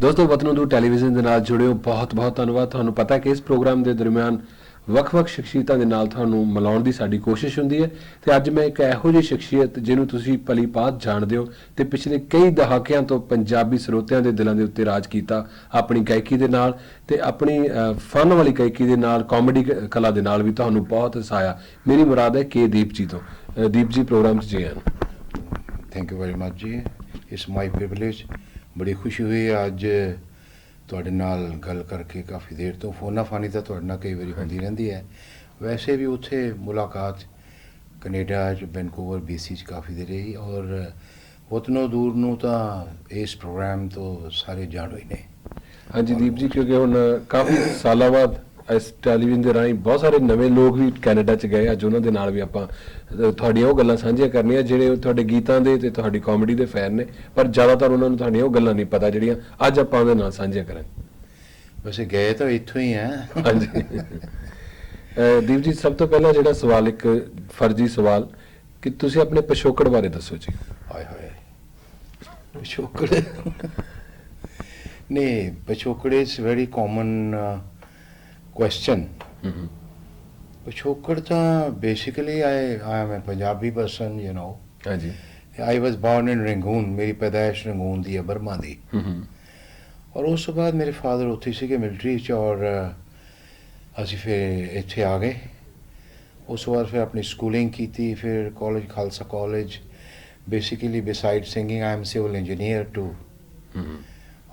दोस्तों वतनों दूर ਟੈਲੀਵਿਜ਼ਨ ਦੇ ਨਾਲ ਜੁੜਿਓ ਬਹੁਤ ਧੰਨਵਾਦ। ਤੁਹਾਨੂੰ ਪਤਾ ਕਿ ਇਸ ਪ੍ਰੋਗਰਾਮ ਦੇ ਦਰਮਿਆਨ ਵੱਖ-ਵੱਖ ਸ਼ਖਸੀਅਤਾਂ ਦੇ ਨਾਲ ਤੁਹਾਨੂੰ ਮਿਲਾਉਣ ਦੀ ਸਾਡੀ ਕੋਸ਼ਿਸ਼ ਹੁੰਦੀ ਹੈ ਤੇ ਅੱਜ ਮੈਂ ਇੱਕ ਇਹੋ ਜਿਹੀ ਸ਼ਖਸੀਅਤ ਜਿਹਨੂੰ ਤੁਸੀਂ ਭਲੀ ਭਾਂਤ ਜਾਣਦੇ ਹੋ ਤੇ ਪਿਛਲੇ ਕਈ ਦਹਾਕਿਆਂ ਤੋਂ ਪੰਜਾਬੀ ਸਰੋਤਿਆਂ ਦੇ ਦਿਲਾਂ ਦੇ ਉੱਤੇ ਰਾਜ ਕੀਤਾ ਆਪਣੀ ਗਾਇਕੀ ਦੇ ਨਾਲ ਤੇ ਆਪਣੀ ਫਨ ਵਾਲੀ ਗਾਇਕੀ ਦੇ ਨਾਲ ਕਾਮੇਡੀ ਕਲਾ ਦੇ ਨਾਲ ਵੀ ਤੁਹਾਨੂੰ ਬਹੁਤ ਹਸਾਇਆ। ਮੇਰੀ ਮੁਰਾਦ ਹੈ ਕੇ ਦੀਪ ਜੀ ਤੋਂ। ਦੀਪ ਜੀ ਪ੍ਰੋਗਰਾਮ 'ਚ ਜੀ ਆਇਆਂ। थैंक यू वेरी मच जी। It's my privilege. बड़ी खुशी हुई अज ਤੁਹਾਡੇ ਨਾਲ ਗੱਲ ਕਰਕੇ। ਕਾਫੀ ਦੇਰ ਤੋਂ ਫੋਨਾ ਫਾਨੀ ਤਾਂ ਤੁਹਾਡੇ ਨਾਲ ਕਈ ਵਾਰੀ ਹੁੰਦੀ ਰਹਿੰਦੀ ਹੈ, ਵੈਸੇ ਵੀ ਉੱਥੇ ਮੁਲਾਕਾਤ ਕੈਨੇਡਾ 'ਚ ਵੈਨਕੂਵਰ BC 'ਚ ਕਾਫੀ ਦੇਰ ਰਹੀ ਔਰ ਵਤਨੋਂ ਦੂਰ ਨੂੰ ਤਾਂ ਇਸ ਪ੍ਰੋਗਰਾਮ ਤੋਂ ਸਾਰੇ ਜਾਣੋ ਹੀ ਨੇ। ਹਾਂਜੀ ਦੀਪ ਜੀ, ਕਿਉਂਕਿ ਹੁਣ ਕਾਫੀ ਸਾਲਾਂ ਬਾਅਦ ਇਸ ਟੈਲੀਵਿਜ਼ਨ ਦੇ ਰਾਹੀਂ ਬਹੁਤ ਸਾਰੇ ਨਵੇਂ ਲੋਕ ਵੀ ਕੈਨੇਡਾ 'ਚ ਗਏ। ਅੱਜ ਉਹਨਾਂ ਦੇ ਨਾਲ ਵੀ ਆਪਾਂ ਤੁਹਾਡੀਆਂ ਉਹ ਗੱਲਾਂ ਸਾਂਝੀਆਂ ਕਰਨੀਆਂ ਜਿਹੜੇ ਤੁਹਾਡੇ ਗੀਤਾਂ ਦੇ ਤੇ ਤੁਹਾਡੀ ਕਾਮੇਡੀ ਦੇ ਫੈਨ ਨੇ, ਪਰ ਜ਼ਿਆਦਾਤਰ ਉਹਨਾਂ ਨੂੰ ਤੁਹਾਡੀਆਂ ਉਹ ਗੱਲਾਂ ਨਹੀਂ ਪਤਾ ਜਿਹੜੀਆਂ ਅੱਜ ਆਪਾਂ ਉਹਦੇ ਨਾਲ ਸਾਂਝੀਆਂ ਕਰਾਂਗੇ। ਵੈਸੇ ਗਏ ਤਾਂ ਇੱਥੋਂ ਹੀ ਆ। ਹਾਂਜੀ ਦੀਪ ਜੀ, ਸਭ ਤੋਂ ਪਹਿਲਾਂ ਜਿਹੜਾ ਸਵਾਲ, ਇੱਕ ਫਰਜ਼ੀ ਸਵਾਲ, ਕਿ ਤੁਸੀਂ ਆਪਣੇ ਪਿਛੋਕੜ ਬਾਰੇ ਦੱਸੋ ਜੀ। ਹਾਏ ਹਾਏ, ਪਿਛੋਕੜ ਨਹੀਂ, ਪਿਛੋਕੜ is very common question. Pichokad tha basically I am a Punjabi person, you know. ਹਾਂਜੀ। I was born in Rangoon. ਮੇਰੀ ਪੈਦਾਇਸ਼ ਰੰਗੂਨ ਦੀ ਹੈ, ਬਰਮਾ ਦੀ। ਔਰ ਉਸ ਤੋਂ ਬਾਅਦ ਮੇਰੇ ਫਾਦਰ ਉੱਥੇ ਸੀਗੇ ਮਿਲਟਰੀ 'ਚ ਔਰ ਅਸੀਂ ਫਿਰ ਇੱਥੇ ਆ ਗਏ। ਉਸ ਤੋਂ ਬਾਅਦ ਫਿਰ ਆਪਣੀ ਸਕੂਲਿੰਗ ਕੀਤੀ, ਫਿਰ college Khalsa College. Basically beside singing I am civil engineer too.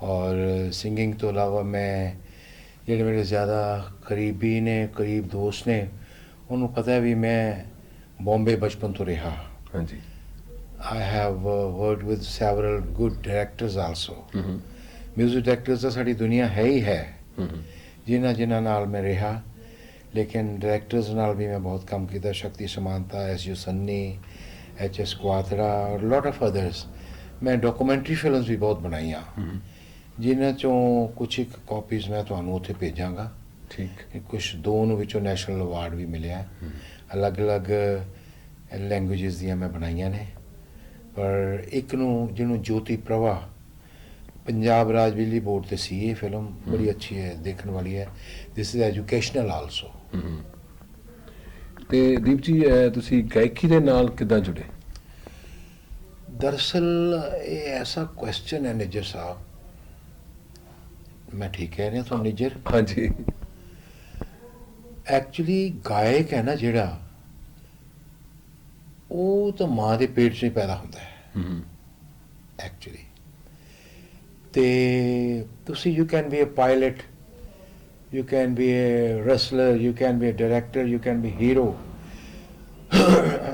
ਔਰ ਸਿੰਗਿੰਗ ਤੋਂ ਇਲਾਵਾ ਮੈਂ ਜਿਹੜੇ ਮੇਰੇ ਜ਼ਿਆਦਾ ਕਰੀਬੀ ਨੇ, ਕਰੀਬ ਦੋਸਤ ਨੇ, ਉਹਨੂੰ ਪਤਾ ਵੀ ਮੈਂ ਬੰਬੇ ਬਚਪਨ ਤੋਂ ਰਿਹਾ। ਹਾਂਜੀ। I have worked with several good directors also. Music directors ਤਾਂ ਸਾਡੀ ਦੁਨੀਆ ਹੈ ਹੀ ਹੈ, ਜਿਨ੍ਹਾਂ ਨਾਲ ਮੈਂ ਰਿਹਾ। ਲੇਕਿਨ ਡਾਇਰੈਕਟਰਸ ਨਾਲ ਵੀ ਮੈਂ ਬਹੁਤ ਕੰਮ ਕੀਤਾ। ਸ਼ਕਤੀ ਸਮਾਨਤਾ, SU ਸੰਨੀ, HS ਕੁਆਤਰਾ ਔਰ ਲੋਟ ਆਫ ਅਦਰਸ। ਮੈਂ ਡਾਕੂਮੈਂਟਰੀ ਫਿਲਮਸ ਵੀ ਬਹੁਤ ਬਣਾਈਆਂ, ਜਿਨ੍ਹਾਂ 'ਚੋਂ ਕੁਛ ਇੱਕ ਕਾਪੀਜ਼ ਮੈਂ ਤੁਹਾਨੂੰ ਉੱਥੇ ਭੇਜਾਂਗਾ। ਠੀਕ। ਕੁਛ ਦੋ ਨੂੰ ਵਿੱਚੋਂ ਨੈਸ਼ਨਲ ਅਵਾਰਡ ਵੀ ਮਿਲਿਆ। ਅਲੱਗ-ਅਲੱਗ ਲੈਂਗੁਏਜਿਸ ਦੀਆਂ ਮੈਂ ਬਣਾਈਆਂ ਨੇ। ਪਰ ਇੱਕ ਨੂੰ, ਜਿਹਨੂੰ ਜੋਤੀ ਪ੍ਰਭਾ, ਪੰਜਾਬ ਰਾਜ ਬਿਜਲੀ ਬੋਰਡ 'ਤੇ ਸੀ ਇਹ ਫਿਲਮ, ਬੜੀ ਅੱਛੀ ਹੈ, ਦੇਖਣ ਵਾਲੀ ਹੈ। This is educational also. ਤੇ ਦੀਪ ਜੀ, ਤੁਸੀਂ ਗਾਇਕੀ ਦੇ ਨਾਲ ਕਿੱਦਾਂ ਜੁੜੇ? ਦਰਅਸਲ ਇਹ ਐਸਾ ਕੁਐਸਚਨ ਹੈ ਨਿੱਜਰ ਸਾਹਿਬ, ਮੈਂ ਠੀਕ ਕਹਿ ਰਿਹਾ ਤੁਹਾਨੂੰ ਨਿੱਜਰ? ਹਾਂਜੀ। ਐਕਚੁਅਲੀ ਗਾਇਕ ਹੈ ਨਾ ਜਿਹੜਾ, ਉਹ ਤਾਂ ਮਾਂ ਦੇ ਪੇਟ 'ਚ ਹੀ ਪੈਦਾ ਹੁੰਦਾ ਹੈ ਐਕਚੁਅਲੀ। ਤੇ ਤੁਸੀਂ you can be a pilot, you can be a wrestler, you can be a director, you can be hero.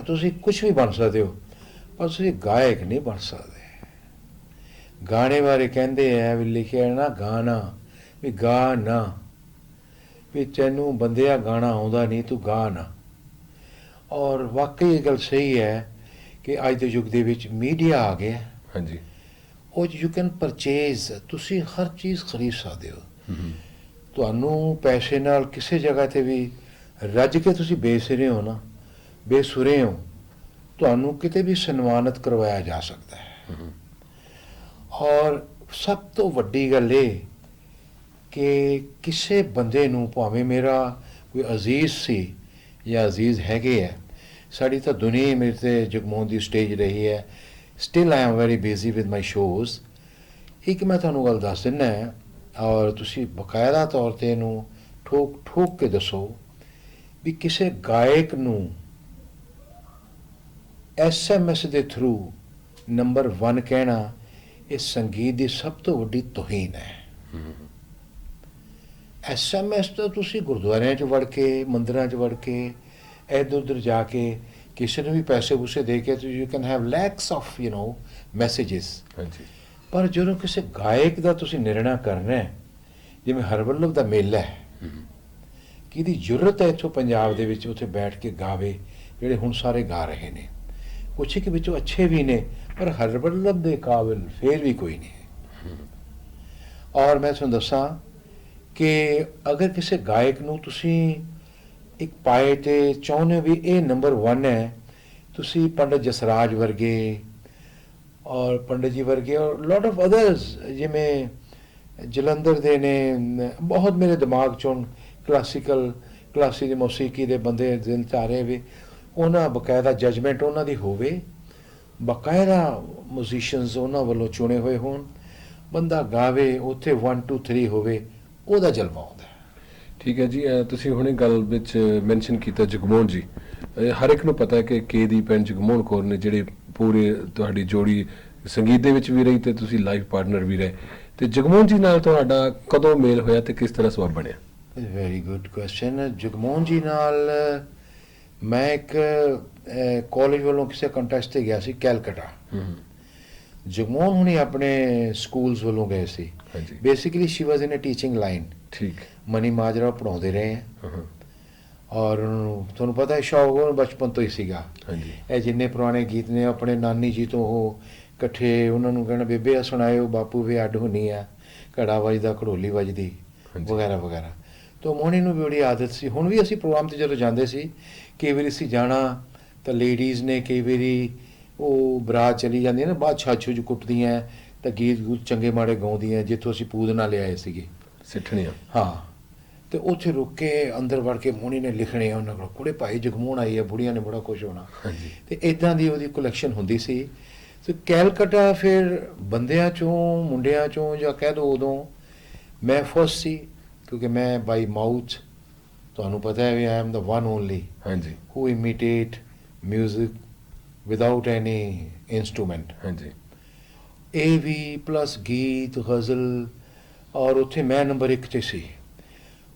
ਤੁਸੀਂ ਕੁਛ ਵੀ ਬਣ ਸਕਦੇ ਹੋ, ਪਰ ਤੁਸੀਂ ਗਾਇਕ ਨਹੀਂ ਬਣ ਸਕਦੇ। ਗਾਣੇ ਬਾਰੇ ਕਹਿੰਦੇ ਹੈ ਵੀ ਲਿਖਿਆ ਨਾ ਗਾਣਾ, ਵੀ ਗਾ ਨਾ, ਵੀ ਤੈਨੂੰ ਬੰਦਿਆ ਗਾਣਾ ਆਉਂਦਾ ਨਹੀਂ, ਤੂੰ ਗਾ ਨਾ। ਔਰ ਵਾਕਈ ਇਹ ਗੱਲ ਸਹੀ ਹੈ ਕਿ ਅੱਜ ਦੇ ਯੁੱਗ ਦੇ ਵਿੱਚ ਮੀਡੀਆ ਆ ਗਿਆ। ਹਾਂਜੀ। ਉਹ ਯੂ ਕੈਨ ਪਰਚੇਜ਼, ਤੁਸੀਂ ਹਰ ਚੀਜ਼ ਖਰੀਦ ਸਕਦੇ ਹੋ। ਤੁਹਾਨੂੰ ਪੈਸੇ ਨਾਲ ਕਿਸੇ ਜਗ੍ਹਾ 'ਤੇ ਵੀ ਰੱਜ ਕੇ ਤੁਸੀਂ ਬੇਸਿਰੇ ਹੋ ਨਾ, ਬੇਸੁਰੇ ਹੋ, ਤੁਹਾਨੂੰ ਕਿਤੇ ਵੀ ਸਨਮਾਨਿਤ ਕਰਵਾਇਆ ਜਾ ਸਕਦਾ ਹੈ। ਔਰ ਸਭ ਤੋਂ ਵੱਡੀ ਗੱਲ ਇਹ ਕਿ ਕਿਸੇ ਬੰਦੇ ਨੂੰ, ਭਾਵੇਂ ਮੇਰਾ ਕੋਈ ਅਜ਼ੀਜ਼ ਸੀ ਜਾਂ ਅਜ਼ੀਜ਼ ਹੈਗੇ ਹੈ, ਸਾਡੀ ਤਾਂ ਦੁਨੀਆ ਹੀ ਮੇਰੇ 'ਤੇ ਜਗਮੋਹਨ ਦੀ ਸਟੇਜ ਰਹੀ ਹੈ। Still I am very busy with my shows. ਇੱਕ ਮੈਂ ਤੁਹਾਨੂੰ ਗੱਲ ਦੱਸ ਦਿੰਦਾ, ਔਰ ਤੁਸੀਂ ਬਕਾਇਦਾ ਤੌਰ 'ਤੇ ਇਹਨੂੰ ਠੋਕ ਕੇ ਦੱਸੋ ਵੀ ਕਿਸੇ ਗਾਇਕ ਨੂੰ SMS ਦੇ ਥਰੂ ਨੰਬਰ 1 ਕਹਿਣਾ, ਇਹ ਸੰਗੀਤ ਦੀ ਸਭ ਤੋਂ ਵੱਡੀ ਤੋਹੀਨ ਹੈ। SMS ਤਾਂ ਤੁਸੀਂ ਗੁਰਦੁਆਰਿਆਂ 'ਚ ਵੜ ਕੇ, ਮੰਦਿਰਾਂ 'ਚ ਵੜ ਕੇ, ਇੱਧਰ ਉੱਧਰ ਜਾ ਕੇ ਕਿਸੇ ਨੂੰ ਵੀ ਪੈਸੇ ਪੂਸੇ ਦੇ ਕੇ you can have lakhs of messages. ਹਾਂਜੀ। ਪਰ ਜਦੋਂ ਕਿਸੇ ਗਾਇਕ ਦਾ ਤੁਸੀਂ ਨਿਰਣਾ ਕਰਨਾ ਹੈ, ਜਿਵੇਂ ਹਰਵੱਲਭ ਦਾ ਮੇਲਾ ਹੈ, ਕਿਹਦੀ ਜ਼ਰੂਰਤ ਹੈ ਇੱਥੋਂ ਪੰਜਾਬ ਦੇ ਵਿੱਚ ਉੱਥੇ ਬੈਠ ਕੇ ਗਾਵੇ, ਜਿਹੜੇ ਹੁਣ ਸਾਰੇ ਗਾ ਰਹੇ ਨੇ। ਕੁਛ ਇੱਕ ਵਿੱਚੋਂ ਅੱਛੇ ਵੀ ਨੇ, ਪਰ ਹਰਵੱਲਭ ਦੇ ਕਾਬਿਲ ਫੇਰ ਵੀ ਕੋਈ ਨਹੀਂ। ਔਰ ਮੈਂ ਤੁਹਾਨੂੰ ਦੱਸਾਂ ਕਿ ਅਗਰ ਕਿਸੇ ਗਾਇਕ ਨੂੰ ਤੁਸੀਂ ਇੱਕ ਪਾਏ ਤੇ ਚਾਹੁੰਦੇ ਹੋ ਵੀ ਇਹ ਨੰਬਰ 1 ਹੈ, ਤੁਸੀਂ ਪੰਡਤ ਜਸਰਾਜ ਵਰਗੇ ਔਰ ਪੰਡਤ ਜੀ ਵਰਗੇ ਔਰ ਲੋਟ ਆਫ ਅਦਰਸ, ਜਿਵੇਂ ਜਲੰਧਰ ਦੇ ਨੇ ਬਹੁਤ ਮੇਰੇ ਦਿਮਾਗ 'ਚੋਂ ਕਲਾਸੀ ਦੀ ਮੌਸੀਕੀ ਦੇ ਬੰਦੇ ਦਿਲ 'ਚ ਆ ਰਹੇ ਵੀ ਉਹਨਾਂ ਬਕਾਇਦਾ ਜਜਮੈਂਟ ਉਹਨਾਂ ਦੀ ਹੋਵੇ, ਬਕਾਇਦਾ ਮਿਊਜ਼ੀਸ਼ੀਅਨਸ ਉਹਨਾਂ ਵੱਲੋਂ ਚੁਣੇ ਹੋਏ ਹੋਣ, ਬੰਦਾ ਗਾਵੇ ਉੱਥੇ 1 2 3 ਹੋਵੇ, ਉਹਦਾ ਜਲਵਾ ਆਉਂਦਾ। ਠੀਕ ਹੈ ਜੀ, ਤੁਸੀਂ ਹੁਣੇ ਗੱਲ ਵਿੱਚ ਮੈਂਸ਼ਨ ਕੀਤਾ ਜਗਮੋਹਨ ਜੀ। ਹਰ ਇੱਕ ਨੂੰ ਪਤਾ ਹੈ ਕਿ ਕੇਦੀਪ ਐਂਡ ਜਗਮੋਹਨ ਕੌਰ ਨੇ ਜਿਹੜੇ ਪੂਰੇ ਤੁਹਾਡੀ ਜੋੜੀ ਸੰਗੀਤ ਦੇ ਵਿੱਚ ਵੀ ਰਹੀ ਤੇ ਤੁਸੀਂ ਲਾਈਫ ਪਾਰਟਨਰ ਵੀ ਰਹੇ, ਤੇ ਜਗਮੋਹਨ ਜੀ ਨਾਲ ਤੁਹਾਡਾ ਕਦੋਂ ਮੇਲ ਹੋਇਆ ਤੇ ਕਿਸ ਤਰ੍ਹਾਂ ਸਬਬ ਬਣਿਆ? Very good question. ਜਗਮੋਹਨ ਜੀ ਨਾਲ ਮੈਂ ਇੱਕ ਕਾਲਜ ਵੱਲੋਂ ਕਿਸੇ ਕੰਟੈਸਟ ਤੇ ਗਿਆ ਸੀ ਕੈਲਕਟਾ। ਜਗਮੋਹਨ ਹੁਣੀ ਆਪਣੇ ਸਕੂਲਸ ਵੱਲੋਂ ਗਏ ਸੀ। ਹਾਂਜੀ। ਬੇਸਿਕਲੀ ਸ਼ੀ ਵਾਜ਼ ਇਨ ਅ ਟੀਚਿੰਗ ਲਾਈਨ। ਠੀਕ। ਮਨੀ ਮਾਜਰਾ ਪੜਾਉਂਦੇ ਰਹੇ ਹੈ ਔਰ ਤੁਹਾਨੂੰ ਪਤਾ ਹੈ ਸ਼ੌਕ ਉਹਨੂੰ ਬਚਪਨ ਤੋਂ ਹੀ ਸੀਗਾ। ਹਾਂਜੀ। ਇਹ ਜਿੰਨੇ ਪੁਰਾਣੇ ਗੀਤ ਨੇ ਆਪਣੇ ਨਾਨੀ ਜੀ ਤੋਂ ਉਹ ਇਕੱਠੇ ਉਹਨਾਂ ਨੂੰ ਕਹਿਣਾ ਬੇਬੇ ਆ ਸੁਣਾਇਓ, ਬਾਪੂ ਵੀ ਅੱਡ ਹੁੰਨੀ ਆ, ਘੜਾ ਵੱਜਦਾ ਘੜੋਲੀ ਵੱਜਦੀ ਵਗੈਰਾ ਵਗੈਰਾ। ਤਾਂ ਮੋਹਣੀ ਨੂੰ ਵੀ ਬੜੀ ਆਦਤ ਸੀ। ਹੁਣ ਵੀ ਅਸੀਂ ਪ੍ਰੋਗਰਾਮ 'ਤੇ ਜਦੋਂ ਜਾਂਦੇ ਸੀ ਕਈ ਵਾਰੀ ਅਸੀਂ ਜਾਣਾ ਤਾਂ ਲੇਡੀਜ਼ ਨੇ ਕਈ ਵਾਰੀ ਉਹ ਬਰਾਤ ਚਲੀ ਜਾਂਦੀ ਹੈ ਨਾ, ਬਾਅਦ ਛਾਛੂ 'ਚ ਕੁੱਟਦੀਆਂ ਤਾਂ ਗੀਤ ਗੂਤ ਚੰਗੇ ਮਾੜੇ ਗਾਉਂਦੀਆਂ ਜਿੱਥੋਂ ਅਸੀਂ ਪੂਦ ਨਾਲ ਲਿਆਏ ਸੀਗੇ ਸਿੱਠਣੀਆਂ। ਹਾਂ। ਤੇ ਉੱਥੇ ਰੁਕ ਕੇ ਅੰਦਰ ਵੜ ਕੇ ਮੋਹਣੀ ਨੇ ਲਿਖਣੇ ਉਹਨਾਂ ਕੋਲ, ਕੁੜੇ ਭਾਈ ਜਗਮੋਹਨ ਆਈ ਹੈ, ਬੁੜੀਆਂ ਨੇ ਬੜਾ ਖੁਸ਼ ਹੋਣਾ। ਹਾਂਜੀ। ਤੇ ਇਦਾਂ ਦੀ ਉਹਦੀ ਕਲੈਕਸ਼ਨ ਹੁੰਦੀ ਸੀ। ਤੇ ਕੈਲਕਟਾ ਫਿਰ ਬੰਦਿਆਂ 'ਚੋਂ ਮੁੰਡਿਆਂ 'ਚੋਂ ਜਾਂ ਕਹਿ ਦਿਓ ਉਦੋਂ ਮੈਂ ਫਸਟ ਸੀ, ਕਿਉਂਕਿ ਮੈਂ ਬਾਈ ਮਾਊਥ ਤੁਹਾਨੂੰ ਪਤਾ ਹੈ ਵੀ I am the one only ਹਾਂਜੀ। Who imitate music without any instrument. ਹਾਂਜੀ। ਇਹ ਵੀ ਪਲੱਸ ਗੀਤ ਗਜ਼ਲ, ਔਰ ਉੱਥੇ ਮੈਂ ਨੰਬਰ 1 'ਤੇ ਸੀ।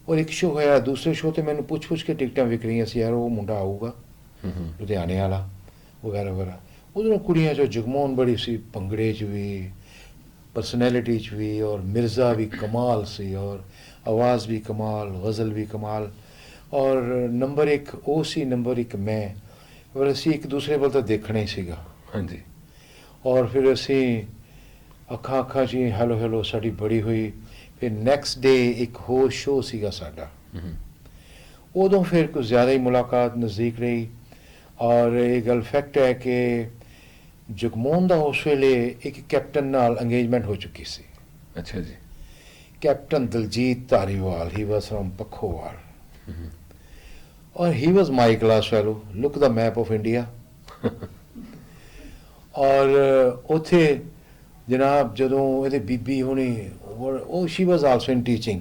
ਔਰ ਇੱਕ ਸ਼ੋਅ ਹੋਇਆ, ਦੂਸਰੇ ਸ਼ੋਅ 'ਤੇ ਮੈਨੂੰ ਪੁੱਛ ਕੇ ਟਿਕਟਾਂ ਵਿਕ ਰਹੀਆਂ ਸੀ, ਯਾਰ ਉਹ ਮੁੰਡਾ ਆਊਗਾ ਲੁਧਿਆਣੇ ਵਾਲਾ ਵਗੈਰਾ ਵਗੈਰਾ। ਉਦੋਂ ਕੁੜੀਆਂ 'ਚੋਂ ਜਗਮੋਹਨ ਬੜੀ ਸੀ, ਭੰਗੜੇ 'ਚ ਵੀ, ਪਰਸਨੈਲਿਟੀ 'ਚ ਵੀ, ਔਰ ਮਿਰਜ਼ਾ ਵੀ ਕਮਾਲ ਸੀ, ਔਰ ਆਵਾਜ਼ ਵੀ ਕਮਾਲ, ਗਜ਼ਲ ਵੀ ਕਮਾਲ। ਔਰ ਨੰਬਰ 1 ਉਹ ਸੀ, ਨੰਬਰ 1 ਮੈਂ। ਔਰ ਅਸੀਂ ਇੱਕ ਦੂਸਰੇ ਵੱਲ ਤਾਂ ਦੇਖਣਾ ਹੀ ਸੀਗਾ। ਹਾਂਜੀ। ਔਰ ਫਿਰ ਅਸੀਂ ਅੱਖਾਂ ਅੱਖਾਂ 'ਚ ਹੀ ਹੈਲੋ ਹੈਲੋ ਸਾਡੀ ਬੜੀ ਹੋਈ। ਫਿਰ ਨੈਕਸਟ ਡੇ ਇੱਕ ਹੋਰ ਸ਼ੋਅ ਸੀਗਾ ਸਾਡਾ। ਉਦੋਂ ਫਿਰ ਕੁਝ ਜ਼ਿਆਦਾ ਹੀ ਮੁਲਾਕਾਤ ਨਜ਼ਦੀਕ ਰਹੀ। ਔਰ ਇਹ ਗੱਲ ਫੈਕਟ ਹੈ ਕਿ ਜਗਮੋਹਨ ਦਾ ਉਸ ਵੇਲੇ ਇੱਕ ਕੈਪਟਨ ਨਾਲ ਅੰਗੇਜਮੈਂਟ ਹੋ ਚੁੱਕੀ ਸੀ। ਅੱਛਾ ਜੀ। Captain Daljit Dhariwal, he was from Pakhowal, ਔਰ he was my class fellow, look the map of India. ਔਰ ਉੱਥੇ ਜਨਾਬ ਜਦੋਂ ਇਹਦੇ ਬੀਬੀ ਹੋਣੀ ਉਹ she was also in teaching,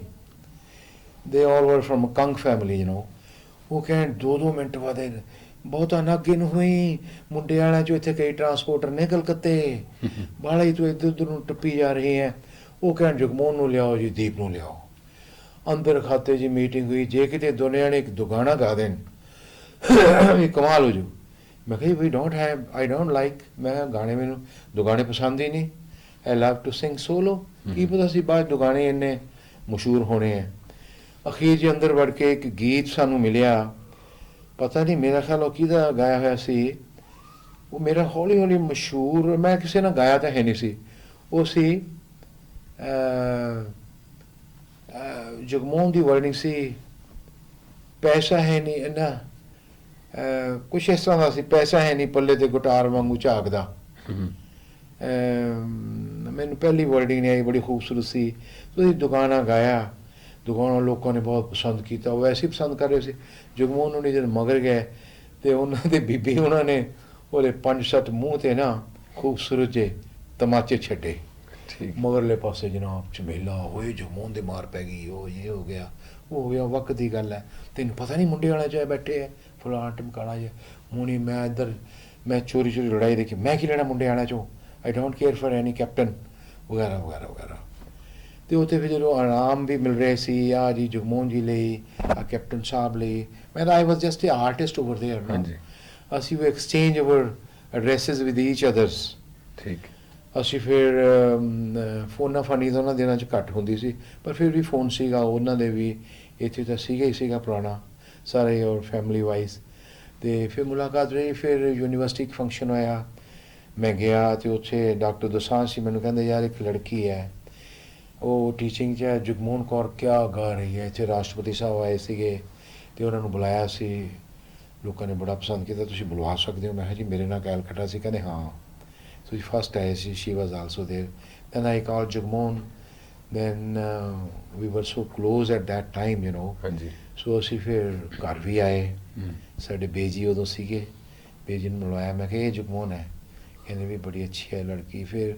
they all were from Kang family you know. ਉਹ ਕਹਿਣ 2-2 ਮਿੰਟ ਬਾਅਦ ਬਹੁਤਾ ਨਾਗੇ ਨੂੰ ਹੋਈ, ਮੁੰਡੇ ਵਾਲਿਆਂ 'ਚੋਂ ਇੱਥੇ ਕਈ ਟਰਾਂਸਪੋਰਟਰ ਨੇ ਕਲਕੱਤੇ, ਬਾਹਲਾ ਹੀ ਤੂੰ ਇੱਧਰ ਉੱਧਰ ਨੂੰ ਟੱਪੀ ਜਾ ਰਹੀ ਹੈ। ਉਹ ਕਹਿਣ ਜਗਮੋਹਨ ਨੂੰ ਲਿਆਓ ਜੀ, ਦੀਪ ਨੂੰ ਲਿਆਓ। ਅੰਦਰ ਖਾਤੇ ਜੀ ਮੀਟਿੰਗ ਹੋਈ, ਜੇ ਕਿਤੇ ਦੋਨਿਆਂ ਨੇ ਇੱਕ ਦੁਗਾਣਾ ਗਾ ਦੇਣ ਇਹ ਕਮਾਲ ਹੋ ਜੂ। ਮੈਂ ਕਿਹਾ we don't have, I don't like, ਮੈਂ ਗਾਣੇ ਮੈਨੂੰ ਦੁਗਾਣੇ ਪਸੰਦ ਹੀ ਨਹੀਂ, ਆਈ ਲਵ ਟੂ ਸਿੰਗ ਸੋਲੋ। ਕੀ ਪਤਾ ਸੀ ਬਾਅਦ ਦੁਗਾਣੇ ਇੰਨੇ ਮਸ਼ਹੂਰ ਹੋਣੇ ਹੈ। ਅਖੀਰ ਜੀ ਅੰਦਰ ਵੜ ਕੇ ਇੱਕ ਗੀਤ ਸਾਨੂੰ ਮਿਲਿਆ, ਪਤਾ ਨਹੀਂ ਮੇਰਾ ਖਿਆਲ ਉਹ ਕਿਹਦਾ ਗਾਇਆ ਹੋਇਆ ਸੀ, ਉਹ ਮੇਰਾ ਹੌਲੀ ਹੌਲੀ ਮਸ਼ਹੂਰ, ਮੈਂ ਕਿਸੇ ਨਾਲ ਗਾਇਆ ਤਾਂ ਹੈ ਨਹੀਂ ਸੀ। ਉਹ ਸੀ ਜਗਮੋਹਨ ਦੀ ਵਰਡਿੰਗ ਸੀ, ਪੈਸਾ ਹੈ ਨਹੀਂ ਨਾ, ਕੁਛ ਇਸ ਤਰ੍ਹਾਂ ਦਾ ਸੀ, ਪੈਸਾ ਹੈ ਨਹੀਂ ਪੱਲੇ ਤੇ ਗੁਟਾਰ ਵਾਂਗੂ ਝਾਕਦਾ। ਮੈਨੂੰ ਪਹਿਲੀ ਵਰਡਿੰਗ ਨਹੀਂ ਆਈ, ਬੜੀ ਖੂਬਸੂਰਤ ਸੀ। ਤੁਸੀਂ ਦੁਗਾਨਾ ਗਾਇਆ, ਦੁਗਾਨਾ ਲੋਕਾਂ ਨੇ ਬਹੁਤ ਪਸੰਦ ਕੀਤਾ, ਉਹ ਵੈਸੇ ਹੀ ਪਸੰਦ ਕਰ ਰਹੇ ਸੀ। ਜਗਮੋਹਨ ਨੂੰ ਜਦ ਮਗਰ ਗਏ ਤੇ ਉਹਨਾਂ ਦੇ ਬੀਬੀ ਉਹਨਾਂ ਨੇ ਉਹਦੇ 5-7 ਮੂੰਹ ਤੇ ਨਾ ਖੂਬਸੂਰਤ ਜੇ ਤਮਾਚੇ ਛੱਡੇ। ਮਗਰਲੇ ਪਾਸੇ ਜਨਾਬ ਝਮੇਲਾ ਹੋਏ, ਜਗਮੋਹਨ ਦੇ ਮਾਰ ਪੈ ਗਈ, ਉਹ ਇਹ ਹੋ ਗਿਆ ਉਹ ਹੋ ਗਿਆ। ਵਕਤ ਦੀ ਗੱਲ ਹੈ, ਤੈਨੂੰ ਪਤਾ ਨਹੀਂ ਮੁੰਡੇ ਵਾਲਾ ਚਾਹੇ ਬੈਠੇ ਹੈ ਫਲਾਣਾ ਟਮਕਾਣਾ ਜਿਹਾ ਮੂਣੀ। ਮੈਂ ਇੱਧਰ ਮੈਂ ਚੋਰੀ ਚੋਰੀ ਲੜਾਈ ਦੇਖੀ, ਮੈਂ ਕੀ ਲੈਣਾ ਮੁੰਡੇ ਵਾਲਿਆਂ 'ਚੋਂ, I don't care for any captain ਵਗੈਰਾ ਵਗੈਰਾ ਵਗੈਰਾ। ਅਤੇ ਉੱਥੇ ਫਿਰ ਜਦੋਂ ਇਨਾਮ ਵੀ ਮਿਲ ਰਹੇ ਸੀ, ਆ ਜੀ ਜਗਮੋਹਨ ਜੀ ਲਈ, ਆ ਕੈਪਟਨ ਸਾਹਿਬ ਲਈ। ਮੈਂ ਤਾਂ I was just a artist over there ਨਾ। ਅਸੀਂ we exchange our addresses with each others. ਠੀਕ। ਅਸੀਂ ਫਿਰ ਫੋਨਾ ਫਾਨੀ ਤਾਂ ਉਹਨਾਂ ਦਿਨਾਂ 'ਚ ਘੱਟ ਹੁੰਦੀ ਸੀ, ਪਰ ਫਿਰ ਵੀ ਫੋਨ ਸੀਗਾ ਉਹਨਾਂ ਦੇ ਵੀ, ਇੱਥੇ ਤਾਂ ਸੀਗਾ ਹੀ ਸੀਗਾ ਪੁਰਾਣਾ ਸਾਰੇ, ਔਰ ਫੈਮਿਲੀ ਵਾਈਜ਼। ਅਤੇ ਫਿਰ ਮੁਲਾਕਾਤ ਰਹੀ। ਫਿਰ ਯੂਨੀਵਰਸਿਟੀ ਇੱਕ ਫੰਕਸ਼ਨ ਹੋਇਆ, ਮੈਂ ਗਿਆ ਅਤੇ ਉੱਥੇ ਡਾਕਟਰ ਦੋਸਾਂਝ ਸੀ, ਮੈਨੂੰ ਕਹਿੰਦੇ ਯਾਰ ਇੱਕ ਲੜਕੀ ਹੈ ਉਹ ਟੀਚਿੰਗ 'ਚ ਹੈ, ਜਗਮੋਹਨ ਕੌਰ ਕਿਆ ਗਾ ਰਹੀ ਹੈ। ਇੱਥੇ ਰਾਸ਼ਟਰਪਤੀ ਸਾਹਿਬ ਆਏ ਸੀਗੇ ਅਤੇ ਉਹਨਾਂ ਨੂੰ ਬੁਲਾਇਆ ਸੀ, ਲੋਕਾਂ ਨੇ ਬੜਾ ਪਸੰਦ ਕੀਤਾ, ਤੁਸੀਂ ਬੁਲਵਾ ਸਕਦੇ ਹੋ। ਮੈਂ ਕਿਹਾ ਜੀ ਮੇਰੇ ਨਾਲ ਕੈਲਕਟਾ ਸੀ। ਕਹਿੰਦੇ ਹਾਂ ਤੁਸੀਂ ਫਸਟ ਆਏ ਸੀ, she was also there. Then I call Jagmohan, then we were so close at that time, you know. ਹਾਂਜੀ ਸੋ ਅਸੀਂ ਫਿਰ ਘਰ ਵੀ ਆਏ, ਸਾਡੇ ਬੇਜੀ ਉਦੋਂ ਸੀਗੇ, ਬੇਜੀ ਨੂੰ ਮਿਲਵਾਇਆ, ਮੈਂ ਕਿਹਾ ਇਹ ਜਗਮੋਹਨ ਹੈ, ਕਹਿੰਦੇ ਵੀ ਬੜੀ ਅੱਛੀ ਹੈ ਲੜਕੀ। ਫਿਰ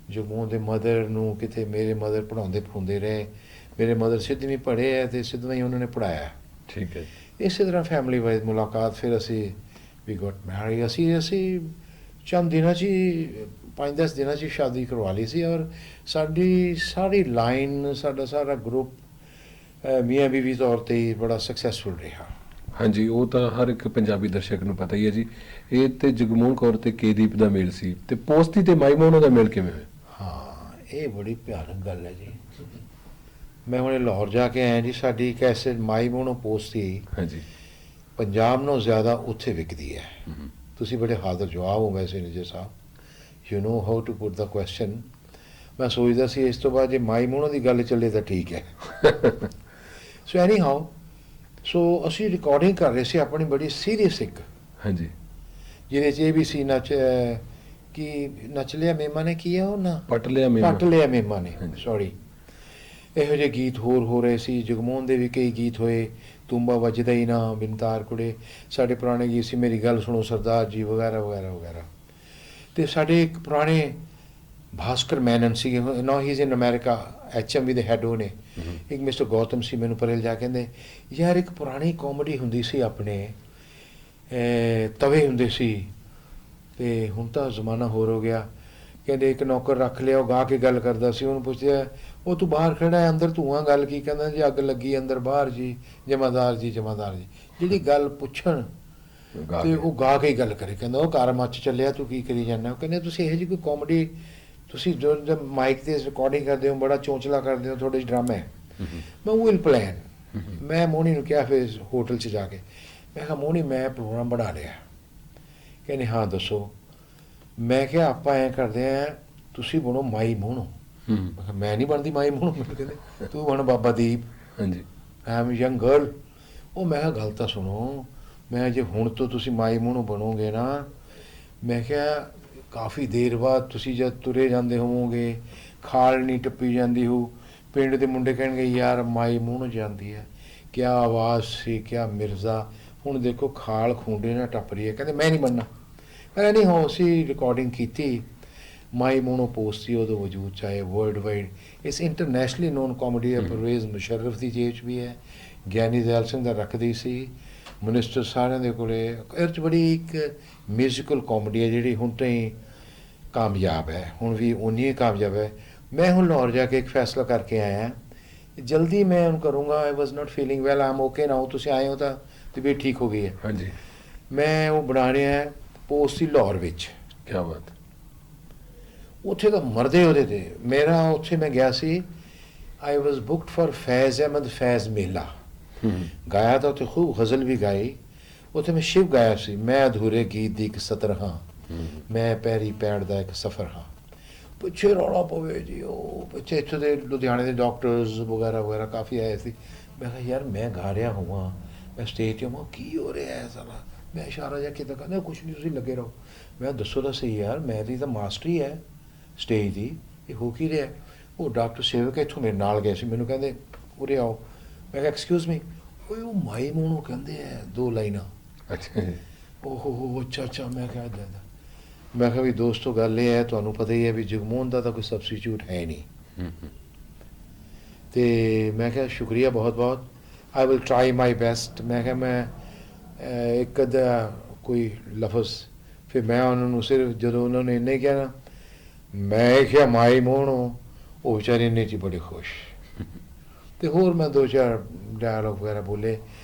ਜਗਮੋਹਨ ਦੇ ਮਦਰ ਨੂੰ ਕਿਤੇ ਮੇਰੇ ਮਦਰ ਪੜ੍ਹਾਉਂਦੇ ਪੜ੍ਹਾਉਂਦੇ ਰਹੇ, ਮੇਰੇ ਮਦਰ ਸਿੱਧਵੀਂ ਪੜ੍ਹੇ ਹੈ ਅਤੇ ਸਿੱਧਵਾਂ ਹੀ ਉਹਨਾਂ ਨੇ ਪੜ੍ਹਾਇਆ। ਠੀਕ ਹੈ ਇਸੇ ਤਰ੍ਹਾਂ ਫੈਮਿਲੀ ਵਾਈਜ਼ ਮੁਲਾਕਾਤ, ਫਿਰ ਅਸੀਂ ਵੀ ਗੋਟ ਮੈਰੀ। ਅਸੀਂ ਚੰਦ ਦਿਨਾਂ 'ਚ ਹੀ 5-10 ਦਿਨਾਂ 'ਚ ਹੀ ਸ਼ਾਦੀ ਕਰਵਾ ਲਈ ਸੀ, ਔਰ ਸਾਡੀ ਸਾਰੀ ਲਾਈਨ, ਸਾਡਾ ਸਾਰਾ ਗਰੁੱਪ ਮੀਆਂ ਬੀਵੀ ਤੌਰ 'ਤੇ ਹੀ ਬੜਾ ਸਕਸੈਸਫੁਲ ਰਿਹਾ। ਹਾਂਜੀ, ਉਹ ਤਾਂ ਹਰ ਇੱਕ ਪੰਜਾਬੀ ਦਰਸ਼ਕ ਨੂੰ ਪਤਾ ਹੀ ਹੈ ਜੀ। ਇਹ ਤੇ ਜਗਮੋਹਨ ਕੌਰ ਤੇ ਕੇਦੀਪ ਦਾ ਮੇਲ ਸੀ, ਤੇ ਪੋਸਤੀ ਤੇ ਮਾਈ ਮੋਹਨ ਦਾ ਮੇਲ ਕਿਵੇਂ ਹੋਇਆ? ਹਾਂ, ਇਹ ਬੜੀ ਭਿਆਨਕ ਗੱਲ ਹੈ ਜੀ। ਮੈਂ ਹੁਣੇ ਲਾਹੌਰ ਜਾ ਕੇ ਆਇਆ ਜੀ, ਸਾਡੀ ਕੈਸੇ ਮਾਈ ਮੋਹਨੋਂ ਪੋਸਤੀ ਹਾਂਜੀ ਪੰਜਾਬ ਨਾਲੋਂ ਜ਼ਿਆਦਾ ਉੱਥੇ ਵਿਕਦੀ ਹੈ। ਤੁਸੀਂ ਬੜੇ ਹਾਜ਼ਰ ਜਵਾਬ ਹੋ ਵੈਸੇ Nijjar sahib, you know how to put the question. ਮੈਂ ਸੋਚਦਾ ਸੀ ਇਸ ਤੋਂ ਬਾਅਦ ਜੇ ਮਾਈ ਮੋਹਨੋਂ ਦੀ ਗੱਲ ਚੱਲੇ ਤਾਂ ਠੀਕ ਹੈ। ਸੋ ਐਨੀ ਹਾਊ, ਸੋ ਅਸੀਂ ਰਿਕਾਰਡਿੰਗ ਕਰ ਰਹੇ ਸੀ ਆਪਣੀ ਬੜੀ ਸੀਰੀਅਸ ਇੱਕ, ਹਾਂਜੀ ਜਿਹਦੇ 'ਚ ਇਹ ਵੀ ਸੀ ਨੱਚ ਕੀ ਨੱਚ ਲਿਆ ਮੇਮਾ ਨੇ, ਕੀ ਹੈ ਉਹ ਨਾ, ਪਟ ਲਿਆ ਮੇਮਾ, ਪਟ ਲਿਆ ਮੇਮਾ ਨੇ, ਹਾਂਜੀ। ਸੌਰੀ। ਇਹੋ ਜਿਹੇ ਗੀਤ ਹੋਰ ਹੋ ਰਹੇ ਸੀ, ਜਗਮੋਹਨ ਦੇ ਵੀ ਕਈ ਗੀਤ ਹੋਏ, ਤੂੰਬਾ ਵੱਜਦਾ ਹੀ ਨਾ, ਬਿਨਤਾਰ ਕੁੜੇ, ਸਾਡੇ ਪੁਰਾਣੇ ਗੀਤ ਸੀ, ਮੇਰੀ ਗੱਲ ਸੁਣੋ ਸਰਦਾਰ ਜੀ, ਵਗੈਰਾ ਵਗੈਰਾ ਵਗੈਰਾ। ਅਤੇ ਸਾਡੇ ਇੱਕ ਪੁਰਾਣੇ ਭਾਸਕਰ ਮੈਨਨ ਸੀਗੇ, now he is in America, HMV ਦੇ ਹੈਡ ਉਹ ਨੇ। ਇੱਕ ਮਿਸਟਰ ਗੌਤਮ ਸੀ, ਮੈਨੂੰ ਪਰੇ ਜਾ ਕਹਿੰਦੇ ਯਾਰ ਇੱਕ ਪੁਰਾਣੀ ਕਾਮੇਡੀ ਹੁੰਦੀ ਸੀ ਆਪਣੇ, ਤਵੇ ਹੁੰਦੇ ਸੀ, ਅਤੇ ਹੁਣ ਤਾਂ ਜ਼ਮਾਨਾ ਹੋਰ ਹੋ ਗਿਆ। ਕਹਿੰਦੇ ਇੱਕ ਨੌਕਰ ਰੱਖ ਲਿਆ, ਉਹ ਗਾ ਕੇ ਗੱਲ ਕਰਦਾ ਸੀ, ਉਹਨੂੰ ਪੁੱਛਿਆ ਉਹ ਤੂੰ ਬਾਹਰ ਖੜਾ ਹੈ, ਅੰਦਰ ਧੂੰਆਂ, ਗੱਲ ਕੀ? ਕਹਿੰਦਾ ਜੀ ਅੱਗ ਲੱਗੀ ਅੰਦਰ, ਬਾਹਰ ਜੀ ਜਮਾਦਾਰ ਜੀ, ਜਮਾਦਾਰ ਜੀ। ਜਿਹੜੀ ਗੱਲ ਪੁੱਛਣ ਤੇ ਉਹ ਗਾ ਕੇ ਹੀ ਗੱਲ ਕਰੇ। ਕਹਿੰਦਾ ਉਹ ਘਰ ਮੱਚ ਚੱਲਿਆ, ਤੂੰ ਕੀ ਕਰੀ ਜਾਂਦਾ? ਉਹ ਕਹਿੰਦੇ ਤੁਸੀਂ ਇਹੋ ਜਿਹੀ ਕੋਈ ਕਾਮੇਡੀ, ਤੁਸੀਂ ਜੋ ਮਾਈਕ 'ਤੇ ਰਿਕਾਰਡਿੰਗ ਕਰਦੇ ਹੋ, ਬੜਾ ਚੌਂਚਲਾ ਕਰਦੇ ਹੋ, ਤੁਹਾਡੇ 'ਚ ਡਰਾਮਾ ਹੈ। ਮੈਂ ਵਿਲ ਪਲਾਨ। ਮੈਂ ਮੋਹਣੀ ਨੂੰ ਕਿਹਾ ਫਿਰ ਹੋਟਲ 'ਚ ਜਾ ਕੇ, ਮੈਂ ਕਿਹਾ ਮੋਹਣੀ ਮੈਂ ਪ੍ਰੋਗਰਾਮ ਬਣਾ ਲਿਆ। ਕਹਿੰਦੇ ਹਾਂ ਦੱਸੋ। ਮੈਂ ਕਿਹਾ ਆਪਾਂ ਐਂ ਕਰਦੇ ਹਾਂ, ਤੁਸੀਂ ਬਣੋ ਮਾਈ ਮੋਹਣੋ। ਮੈਂ ਨਹੀਂ ਬਣਦੀ ਮਾਈ ਮੋਹਣੋ। ਮੈਨੂੰ ਕਹਿੰਦੇ ਤੂੰ ਬਣ ਬਾਬਾ ਦੀਪ। ਹਾਂਜੀ ਆਈ ਐਮ ਯੰਗ ਗਰਲ। ਉਹ ਮੈਂ ਕਿਹਾ ਗੱਲ ਤਾਂ ਸੁਣੋ, ਮੈਂ ਜੇ ਹੁਣ ਤੋਂ ਤੁਸੀਂ ਮਾਈ ਮੋਹਣੋ ਬਣੋਗੇ ਨਾ, ਮੈਂ ਕਿਹਾ ਕਾਫੀ ਦੇਰ ਬਾਅਦ ਤੁਸੀਂ ਜਦ ਤੁਰੇ ਜਾਂਦੇ ਹੋਵੋਗੇ, ਖਾਲ ਨਹੀਂ ਟੱਪੀ ਜਾਂਦੀ ਹੋ, ਪਿੰਡ ਦੇ ਮੁੰਡੇ ਕਹਿਣਗੇ ਯਾਰ ਮਾਈ ਮੋਹਣੋ ਜਾਂਦੀ ਹੈ, ਕਿਆ ਆਵਾਜ਼ ਸੀ, ਕਿਆ ਮਿਰਜ਼ਾ। ਹੁਣ ਦੇਖੋ ਖਾਲ ਖੂੰਡੇ ਨਾਲ ਟੱਪ ਰਹੀ ਹੈ। ਕਹਿੰਦੇ ਮੈਂ ਨਹੀਂ ਬਣਨਾ। ਮੈਂ ਨਹੀਂ ਹੋ, ਅਸੀਂ ਰਿਕਾਰਡਿੰਗ ਕੀਤੀ, ਮਾਈ ਮੋਹਣੋ ਪੋਸਤੀ ਉਦੋਂ ਵਜੂਦ ਚਾਹੇ ਵਰਲਡ ਵਾਈਡ, ਇਸ ਇੰਟਰਨੈਸ਼ਨਲੀ ਨੋਨ ਕਾਮੇਡੀ ਹੈ। ਪਰਵੇਜ਼ ਮੁਸ਼ਰਫ ਦੀ ਜੇਬ 'ਚ ਵੀ ਹੈ, ਗਿਆਨੀ ਦਇਆਲ ਸਿੰਘ ਦਾ ਰੱਖਦੀ ਸੀ, ਮਿਨਿਸਟਰ ਸਾਰਿਆਂ ਦੇ ਕੋਲੇ। ਇਹ 'ਚ ਬੜੀ ਇੱਕ ਮਿਊਜ਼ੀਕਲ ਕਾਮੇਡੀ ਹੈ ਜਿਹੜੀ ਹੁਣ ਤਾਈਂ ਕਾਮਯਾਬ ਹੈ, ਹੁਣ ਵੀ ਉਨੀ ਹੀ ਕਾਮਯਾਬ ਹੈ। ਮੈਂ ਹੁਣ ਲਾਹੌਰ ਜਾ ਕੇ ਇੱਕ ਫੈਸਲਾ ਕਰਕੇ ਆਇਆ, ਜਲਦੀ ਮੈਂ ਹੁਣ ਕਰੂੰਗਾ। ਆਈ ਵਾਜ਼ ਨਾਟ ਫੀਲਿੰਗ ਵੈਲ, ਆਮ ਓਕੇ ਨਾਓ, ਤੁਸੀਂ ਆਏ ਹੋ ਤਾਂ ਤਬੀਅਤ ਠੀਕ ਹੋ ਗਈ ਹੈ। ਹਾਂਜੀ ਮੈਂ ਉਹ ਬਣਾ ਰਿਹਾ ਪੋਸਤੀ ਲਾਹੌਰ ਵਿੱਚ। ਕੀ ਬਾਤ। ਉੱਥੇ ਤਾਂ ਮਰਦੇ ਉਹਦੇ 'ਤੇ। ਮੇਰਾ ਉੱਥੇ ਮੈਂ ਗਿਆ ਸੀ, ਆਈ ਵਾਜ਼ ਬੁੱਕਡ ਫॉर ਫੈਜ਼ ਅਹਿਮਦ ਫੈਜ਼ ਮੇਲਾ। ਗਾਇਆ ਤਾਂ ਉੱਥੇ ਖੂਬ ਗਜ਼ਲ ਵੀ ਗਾਈ। ਉੱਥੇ ਮੈਂ ਸ਼ਿਵ ਗਾਇਆ ਸੀ, ਮੈਂ ਅਧੂਰੇ ਗੀਤ ਦੀ ਇੱਕ ਸਤਰ ਹਾਂ, ਮੈਂ ਪੈਰੀ ਪੈਣ ਦਾ ਇੱਕ ਸਫ਼ਰ ਹਾਂ। ਪਿੱਛੇ ਰੌਲਾ ਪਵੇ ਜੀ, ਉਹ ਪਿੱਛੇ ਇੱਥੋਂ ਦੇ ਲੁਧਿਆਣੇ ਦੇ ਡਾਕਟਰਸ ਵਗੈਰਾ ਵਗੈਰਾ ਕਾਫੀ ਆਏ ਸੀ। ਮੈਂ ਕਿਹਾ ਯਾਰ ਮੈਂ ਗਾ ਰਿਹਾ ਹੋਵਾਂ, ਮੈਂ ਸਟੇਜ 'ਤੇ ਹੋਵਾਂ, ਕੀ ਹੋ ਰਿਹਾ ਹੈ ਸਾਲਾ। ਮੈਂ ਇਸ਼ਾਰਾ ਜਿਹਾ ਕੀਤਾ, ਕਹਿੰਦਾ ਕੁਛ ਨਹੀਂ, ਤੁਸੀਂ ਲੱਗੇ ਰਹੋ। ਮੈਂ ਦੱਸੋ ਤਾਂ ਸਹੀ ਯਾਰ, ਮੇਰੀ ਤਾਂ ਮਾਸਟਰੀ ਹੈ ਸਟੇਜ ਦੀ, ਇਹ ਹੋ ਕੀ ਰਿਹਾ? ਉਹ ਡਾਕਟਰ ਸੇਵਕ ਇੱਥੋਂ ਮੇਰੇ ਨਾਲ ਗਏ ਸੀ, ਮੈਨੂੰ ਕਹਿੰਦੇ ਉਰੇ ਆਓ। ਮੈਂ ਕਿਹਾ ਐਕਸਕਿਊਜ਼ ਮੀ। ਉਹ ਮਾਈ ਮੋਹਣੋ ਕਹਿੰਦੇ ਆ 2 ਲਾਈਨਾਂ। ਅੱਛਾ ਜੀ ਓਹੋ ਅੱਛਾ ਅੱਛਾ। ਮੈਂ ਕਿਹਾ ਇੱਦਾਂ ਦਾ। ਮੈਂ ਕਿਹਾ ਵੀ ਦੋਸਤੋ ਗੱਲ ਇਹ ਹੈ, ਤੁਹਾਨੂੰ ਪਤਾ ਹੀ ਹੈ ਵੀ ਜਗਮੋਹਨ ਦਾ ਤਾਂ ਕੋਈ ਸਬਸਟੀਚਿਊਟ ਹੈ ਨਹੀਂ। ਅਤੇ ਮੈਂ ਕਿਹਾ ਸ਼ੁਕਰੀਆ ਬਹੁਤ ਬਹੁਤ, I will try my best. ਮੈਂ ਕਿਹਾ ਮੈਂ ਇੱਕ ਅੱਧਾ ਕੋਈ ਲਫ਼ਜ਼, ਫਿਰ ਮੈਂ ਉਹਨਾਂ ਨੂੰ ਸਿਰਫ ਜਦੋਂ ਉਹਨਾਂ ਨੇ ਇੰਨੇ ਕਿਹਾ ਨਾ, ਮੈਂ ਕਿਹਾ ਮਾਈ ਮੋਹਣੋ, ਉਹ ਵਿਚਾਰੇ ਇੰਨੇ 'ਚ ਬੜੇ ਖੁਸ਼। ਅਤੇ ਹੋਰ ਮੈਂ 2-4 ਡਾਇਲੋਗ ਵਗੈਰਾ ਬੋਲੇ।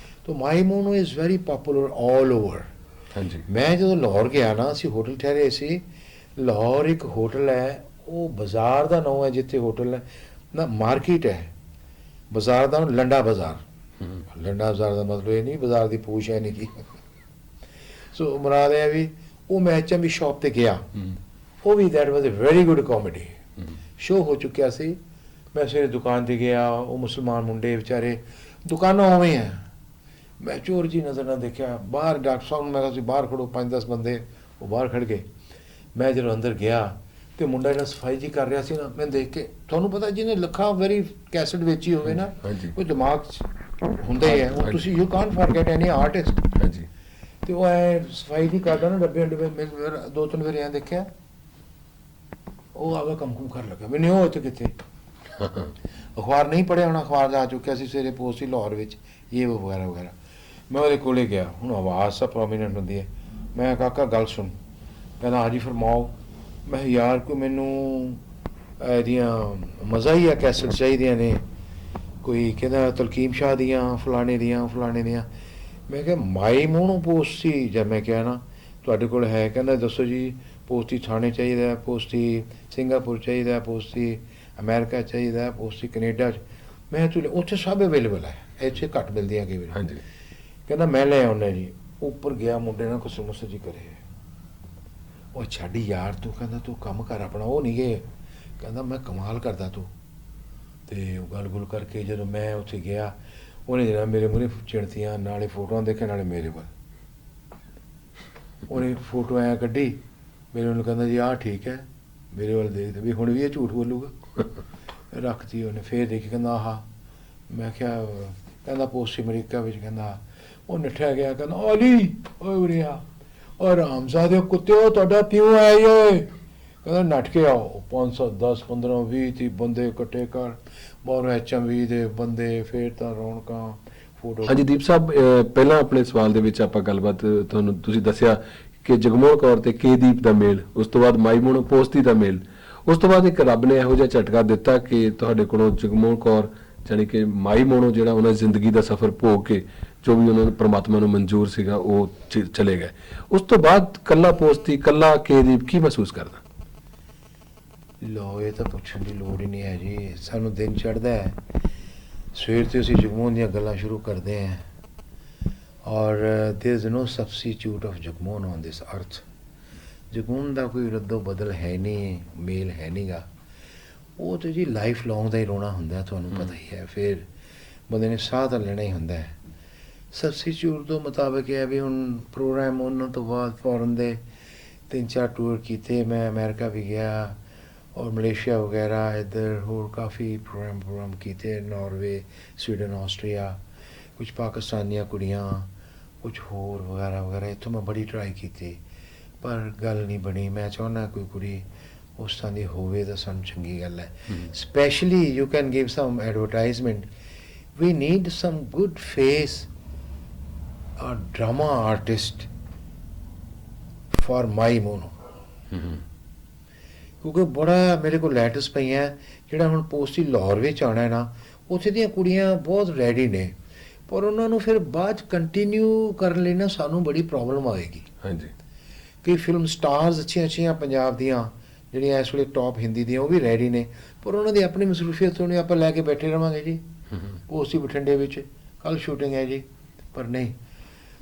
ਤਾਂ my Mohno is very popular all over. ਹਾਂਜੀ ਮੈਂ ਜਦੋਂ ਲਾਹੌਰ ਗਿਆ ਨਾ, ਅਸੀਂ ਹੋਟਲ ਠਹਿਰੇ ਸੀ। ਲਾਹੌਰ ਇੱਕ ਹੋਟਲ ਹੈ, ਉਹ ਬਾਜ਼ਾਰ ਦਾ ਨਾਂ ਹੈ ਜਿੱਥੇ ਹੋਟਲ ਹੈ ਨਾ, ਮਾਰਕੀਟ ਹੈ, ਬਾਜ਼ਾਰ ਦਾ ਲੰਡਾ ਬਾਜ਼ਾਰ। ਲੰਡਾ ਬਾਜ਼ਾਰ ਦਾ ਮਤਲਬ ਇਹ ਨਹੀਂ ਬਾਜ਼ਾਰ ਦੀ ਪੂਛ ਹੈ ਨਹੀਂ ਕੀ। ਸੋ ਮੁਰਾਦ ਹੈ ਵੀ ਉਹ ਮੈਂ HMV ਸ਼ਾਪ 'ਤੇ ਗਿਆ, ਉਹ ਵੀ that was a very good comedy. Show ਹੋ ਚੁੱਕਿਆ ਸੀ। ਮੈਂ ਸਵੇਰੇ ਦੁਕਾਨ 'ਤੇ ਗਿਆ, ਉਹ ਮੁਸਲਮਾਨ ਮੁੰਡੇ ਵਿਚਾਰੇ, ਦੁਕਾਨਾਂ ਉਵੇਂ ਹੈ। ਮੈਂ ਚੋਰ ਜੀ ਨਜ਼ਰ ਨਾਲ ਦੇਖਿਆ ਬਾਹਰ। ਡਾਕਟਰ ਸਾਹਿਬ ਨੂੰ ਮੈਂ ਕਿਹਾ ਤੁਸੀਂ ਬਾਹਰ ਖੜੋ, 5-10 ਬੰਦੇ ਉਹ ਬਾਹਰ ਖੜ੍ਹ ਗਏ। ਮੈਂ ਜਦੋਂ ਅੰਦਰ ਗਿਆ ਤੇ ਮੁੰਡਾ ਜਿਹੜਾ ਸਫਾਈ ਜੀ ਕਰ ਰਿਹਾ ਸੀ ਨਾ, ਮੈਂ ਦੇਖ ਕੇ, ਤੁਹਾਨੂੰ ਪਤਾ ਜਿਹਨੇ ਲੱਖਾਂ ਵਾਰੀ ਕੈਸਟ ਵੇਚੀ ਹੋਵੇ ਨਾ, ਹਾਂਜੀ। ਕੋਈ ਦਿਮਾਗ 'ਚ ਹੁੰਦਾ ਹੀ ਹੈ। ਹੁਣ ਤੁਸੀਂ you Kant forget any artist. ਹਾਂਜੀ। ਤੇ ਉਹ ਐ ਸਫਾਈ ਜੀ ਕਰਦਾ ਨਾ, ਡੱਬੇ ਡੱਬੇ, ਮੈਂ ਦੋ ਤਿੰਨ ਵਾਰੀ ਐਂ ਦੇਖਿਆ, ਉਹ ਆਗਾ ਕੰਮ ਕੁਮ ਕਰ ਲੱਗਾ। ਮੈਨੂੰ ਉਹ ਇੱਥੇ ਕਿੱਥੇ ਅਖਬਾਰ ਨਹੀਂ ਪੜ੍ਹਿਆ ਹੋਣਾ, ਅਖਬਾਰ ਦਾ ਆ ਚੁੱਕਿਆ ਸੀ, ਸਵੇਰੇ ਪੋਸਟ ਸੀ ਲਾਹੌਰ ਵਿੱਚ, ਇਹ ਵਗੈਰਾ ਵਗੈਰਾ। ਮੈਂ ਉਹਦੇ ਕੋਲੇ ਗਿਆ, ਹੁਣ ਆਵਾਜ਼ ਸਭ ਪ੍ਰੋਮੀਨੈਂਟ ਹੁੰਦੀ ਹੈ। ਮੈਂ ਕਾਕਾ ਗੱਲ ਸੁਣ, ਕਹਿੰਦਾ ਹਾਂਜੀ ਫਰਮਾਓ। ਮੈਂ ਕਿਹਾ ਯਾਰ ਕੋਈ ਮੈਨੂੰ ਇਹਦੀਆਂ ਮਜ਼ਾ ਹੀ ਆ ਕੈਸਟ ਚਾਹੀਦੀਆਂ ਨੇ, ਕੋਈ ਕਹਿੰਦਾ ਤਲਕੀਮ ਸ਼ਾਹ ਦੀਆਂ, ਫਲਾਣੇ ਦੀਆਂ ਫਲਾਣੇ ਦੀਆਂ। ਮੈਂ ਕਿਹਾ ਮਾਈ ਮੂੰਹੋਂ ਪੋਸਟੀ, ਜਦ ਮੈਂ ਕਿਹਾ ਨਾ ਤੁਹਾਡੇ ਕੋਲ ਹੈ, ਕਹਿੰਦਾ ਦੱਸੋ ਜੀ, ਪੋਸਟੀ ਥਾਣੇ ਚਾਹੀਦਾ, ਪੋਸਟੀ ਸਿੰਗਾਪੁਰ ਚਾਹੀਦਾ, ਪੋਸਟੀ ਅਮਰੀਕਾ ਚਾਹੀਦਾ, ਪੋਸਟੀ ਕੈਨੇਡਾ 'ਚ। ਮੈਂ ਤੂੰ ਉੱਥੇ ਸਭ ਅਵੇਲੇਬਲ ਹੈ, ਇੱਥੇ ਘੱਟ ਮਿਲਦੀਆਂ ਕਈ ਵਾਰੀ। ਹਾਂਜੀ। ਕਹਿੰਦਾ ਮੈਂ ਲੈ ਆਉਣਾ ਜੀ। ਉੱਪਰ ਗਿਆ, ਮੁੰਡੇ ਨਾਲ ਕੁਛ ਮੁਸਤ ਜੀ ਕਰੇ, ਉਹ ਛੱਡ ਯਾਰ ਤੂੰ, ਕਹਿੰਦਾ ਤੂੰ ਕੰਮ ਕਰ ਆਪਣਾ। ਉਹ ਨਹੀਂ ਗਏ, ਕਹਿੰਦਾ ਮੈਂ ਕਮਾਲ ਕਰਦਾ ਤੂੰ। ਤੇ ਉਹ ਗੱਲ ਗੁੱਲ ਕਰਕੇ ਜਦੋਂ ਮੈਂ ਉੱਥੇ ਗਿਆ, ਉਹਨੇ ਜਿਹੜਾ ਮੇਰੇ ਮੂਹਰੇ ਚਿਣਤੀਆਂ, ਨਾਲੇ ਫੋਟੋਆਂ ਦੇਖੇ ਨਾਲੇ ਮੇਰੇ ਵੱਲ। ਉਹਨੇ ਫੋਟੋ ਐਂ ਕੱਢੀ ਮੇਰੇ ਵੱਲ, ਕਹਿੰਦਾ ਜੀ ਆਹ ਠੀਕ ਹੈ, ਮੇਰੇ ਵੱਲ ਦੇਖਦੇ ਵੀ ਹੁਣ ਵੀ ਇਹ ਝੂਠ ਬੋਲੂਗਾ। ਰੱਖਤੀ ਉਹਨੇ, ਫੇਰ ਦੇਖੀ, ਕਹਿੰਦਾ ਆਹ। ਮੈਂ ਕਿਹਾ, ਕਹਿੰਦਾ ਪੋਸਟ ਅਮਰੀਕਾ ਵਿੱਚ। ਕਹਿੰਦਾ ਉਹ ਨੱਠਿਆ ਗਿਆ, ਕਹਿੰਦਾ ਅਲੀ ਓਏ ਉਰੇ ਆ, ਔਰ ਰਾਮਜ਼ਾਦੇ ਕੁੱਤਿਓ ਤੁਹਾਡਾ ਪਿਓ ਆਇਆ ਏ। ਕਹਿੰਦਾ ਨੱਠ ਕੇ ਆਓ। 500 10 15 20 30 ਬੰਦੇ ਇਕੱਠੇ ਕਰ, ਬਾਹਰੋਂ HMV ਦੇ ਬੰਦੇ, ਫੇਰ ਤਾਂ ਰੌਣਕਾਂ, ਫੋਟੋ। ਹਾਂਜੀ ਦੀਪ ਸਾਹਿਬ, ਪਹਿਲਾਂ ਆਪਣੇ ਸਵਾਲ ਦੇ ਵਿੱਚ ਆਪਾਂ ਗੱਲਬਾਤ, ਤੁਹਾਨੂੰ ਤੁਸੀਂ ਦੱਸਿਆ ਕਿ ਜਗਮੋਹਨ ਕੌਰ ਤੇ ਦੀਪ ਦਾ ਮੇਲ, ਉਸ ਤੋਂ ਬਾਅਦ ਮਾਈ ਮੋਨੋ ਪੋਸਤੀ ਦਾ ਮੇਲ, ਉਸ ਤੋਂ ਬਾਅਦ ਇੱਕ ਰੱਬ ਨੇ ਇਹੋ ਜਿਹਾ ਝਟਕਾ ਦਿੱਤਾ ਕਿ ਤੁਹਾਡੇ ਕੋਲੋਂ ਜਗਮੋਹਨ ਕੌਰ ਜਾਣੀ ਕਿ ਮਾਈ ਮੋਨੋ ਜਿਹੜਾ ਉਹਨਾਂ ਦੀ ਜ਼ਿੰਦਗੀ ਦਾ ਸਫ਼ਰ ਭੋਗ ਕੇ ਜੋ ਵੀ ਉਹਨਾਂ ਨੂੰ ਪ੍ਰਮਾਤਮਾ ਨੂੰ ਮਨਜ਼ੂਰ ਸੀਗਾ ਉਹ ਚਲੇ ਗਏ। ਉਸ ਤੋਂ ਬਾਅਦ ਕੱਲਾ ਪੋਸਤੀ, ਕੱਲਾ ਦੀਪ ਕੀ ਮਹਿਸੂਸ ਕਰਦਾ? ਲੋ ਇਹ ਤਾਂ ਪੁੱਛਣ ਦੀ ਲੋੜ ਹੀ ਨਹੀਂ ਹੈ ਜੀ। ਸਾਨੂੰ ਦਿਨ ਚੜ੍ਹਦਾ ਹੈ, ਸਵੇਰ ਤੋਂ ਅਸੀਂ ਜਗਮੋਹਨ ਦੀਆਂ ਗੱਲਾਂ ਸ਼ੁਰੂ ਕਰਦੇ ਹਾਂ, ਔਰ there is no substitute of Jagmohan on this earth. Jagmohan ਦਾ ਕੋਈ ਰੱਦੋ ਬਦਲ ਹੈ ਨਹੀਂ, ਮੇਲ ਹੈ ਨਹੀਂਗਾ। ਉਹ ਤਾਂ ਜੀ ਲਾਈਫ ਲੌਂਗ ਦਾ ਹੀ ਰੋਣਾ ਹੁੰਦਾ, ਤੁਹਾਨੂੰ ਪਤਾ ਹੀ ਹੈ। ਫਿਰ ਬੰਦੇ ਨੇ ਸਾਹ ਤਾਂ ਲੈਣਾ ਹੀ ਹੁੰਦਾ ਹੈ। ਸਬਸਟੀਟਿਊਟ ਤੋਂ ਮੁਤਾਬਕ ਹੈ ਵੀ ਹੁਣ ਪ੍ਰੋਗਰਾਮ ਉਹਨਾਂ ਤੋਂ ਬਾਅਦ ਫੋਰਨ ਦੇ 3-4 ਟੂਰ ਕੀਤੇ। ਮੈਂ ਅਮਰੀਕਾ ਵੀ ਗਿਆ ਔਰ ਮਲੇਸ਼ੀਆ ਵਗੈਰਾ, ਇੱਧਰ ਹੋਰ ਕਾਫੀ ਪ੍ਰੋਗਰਾਮ ਕੀਤੇ, ਨਾਰਵੇ, ਸਵੀਡਨ, ਆਸਟਰੀਆ, ਕੁਝ ਪਾਕਿਸਤਾਨੀਆਂ ਕੁੜੀਆਂ, ਕੁਝ ਹੋਰ ਵਗੈਰਾ ਵਗੈਰਾ। ਇੱਥੋਂ ਮੈਂ ਬੜੀ ਟਰਾਈ ਕੀਤੀ ਪਰ ਗੱਲ ਨਹੀਂ ਬਣੀ। ਮੈਂ ਚਾਹੁੰਦਾ ਕੋਈ ਕੁੜੀ ਉਸ ਤਰ੍ਹਾਂ ਦੀ ਹੋਵੇ ਤਾਂ ਸਾਨੂੰ ਚੰਗੀ ਗੱਲ ਹੈ। Specially you can give some advertisement, we need some good face or drama artist for my mono। ਕਿਉਂਕਿ ਬੜਾ ਮੇਰੇ ਕੋਲ ਲੈਟਰਸ ਪਈਆਂ, ਜਿਹੜਾ ਹੁਣ ਪੋਸਟੀ ਲਾਹੌਰ ਵਿੱਚ ਆਉਣਾ ਹੈ ਨਾ, ਉੱਥੇ ਦੀਆਂ ਕੁੜੀਆਂ ਬਹੁਤ ਰੈਡੀ ਨੇ, ਪਰ ਉਹਨਾਂ ਨੂੰ ਫਿਰ ਬਾਅਦ ਕੰਟੀਨਿਊ ਕਰਨ ਲਈ ਨਾ ਸਾਨੂੰ ਬੜੀ ਪ੍ਰੋਬਲਮ ਆਏਗੀ। ਹਾਂਜੀ। ਕਈ ਫਿਲਮ ਸਟਾਰਸ ਅੱਛੀਆਂ ਪੰਜਾਬ ਦੀਆਂ ਜਿਹੜੀਆਂ ਇਸ ਵੇਲੇ ਟੌਪ ਹਿੰਦੀ ਦੀਆਂ, ਉਹ ਵੀ ਰੈਡੀ ਨੇ, ਪਰ ਉਹਨਾਂ ਦੀ ਆਪਣੀ ਮਸਰੂਫੀਅਤ ਹੋਣੀ, ਆਪਾਂ ਲੈ ਕੇ ਬੈਠੇ ਰਹਾਂਗੇ ਜੀ ਪੋਸਟੀ ਬਠਿੰਡੇ ਵਿੱਚ, ਕੱਲ੍ਹ ਸ਼ੂਟਿੰਗ ਹੈ ਜੀ, ਪਰ ਨਹੀਂ।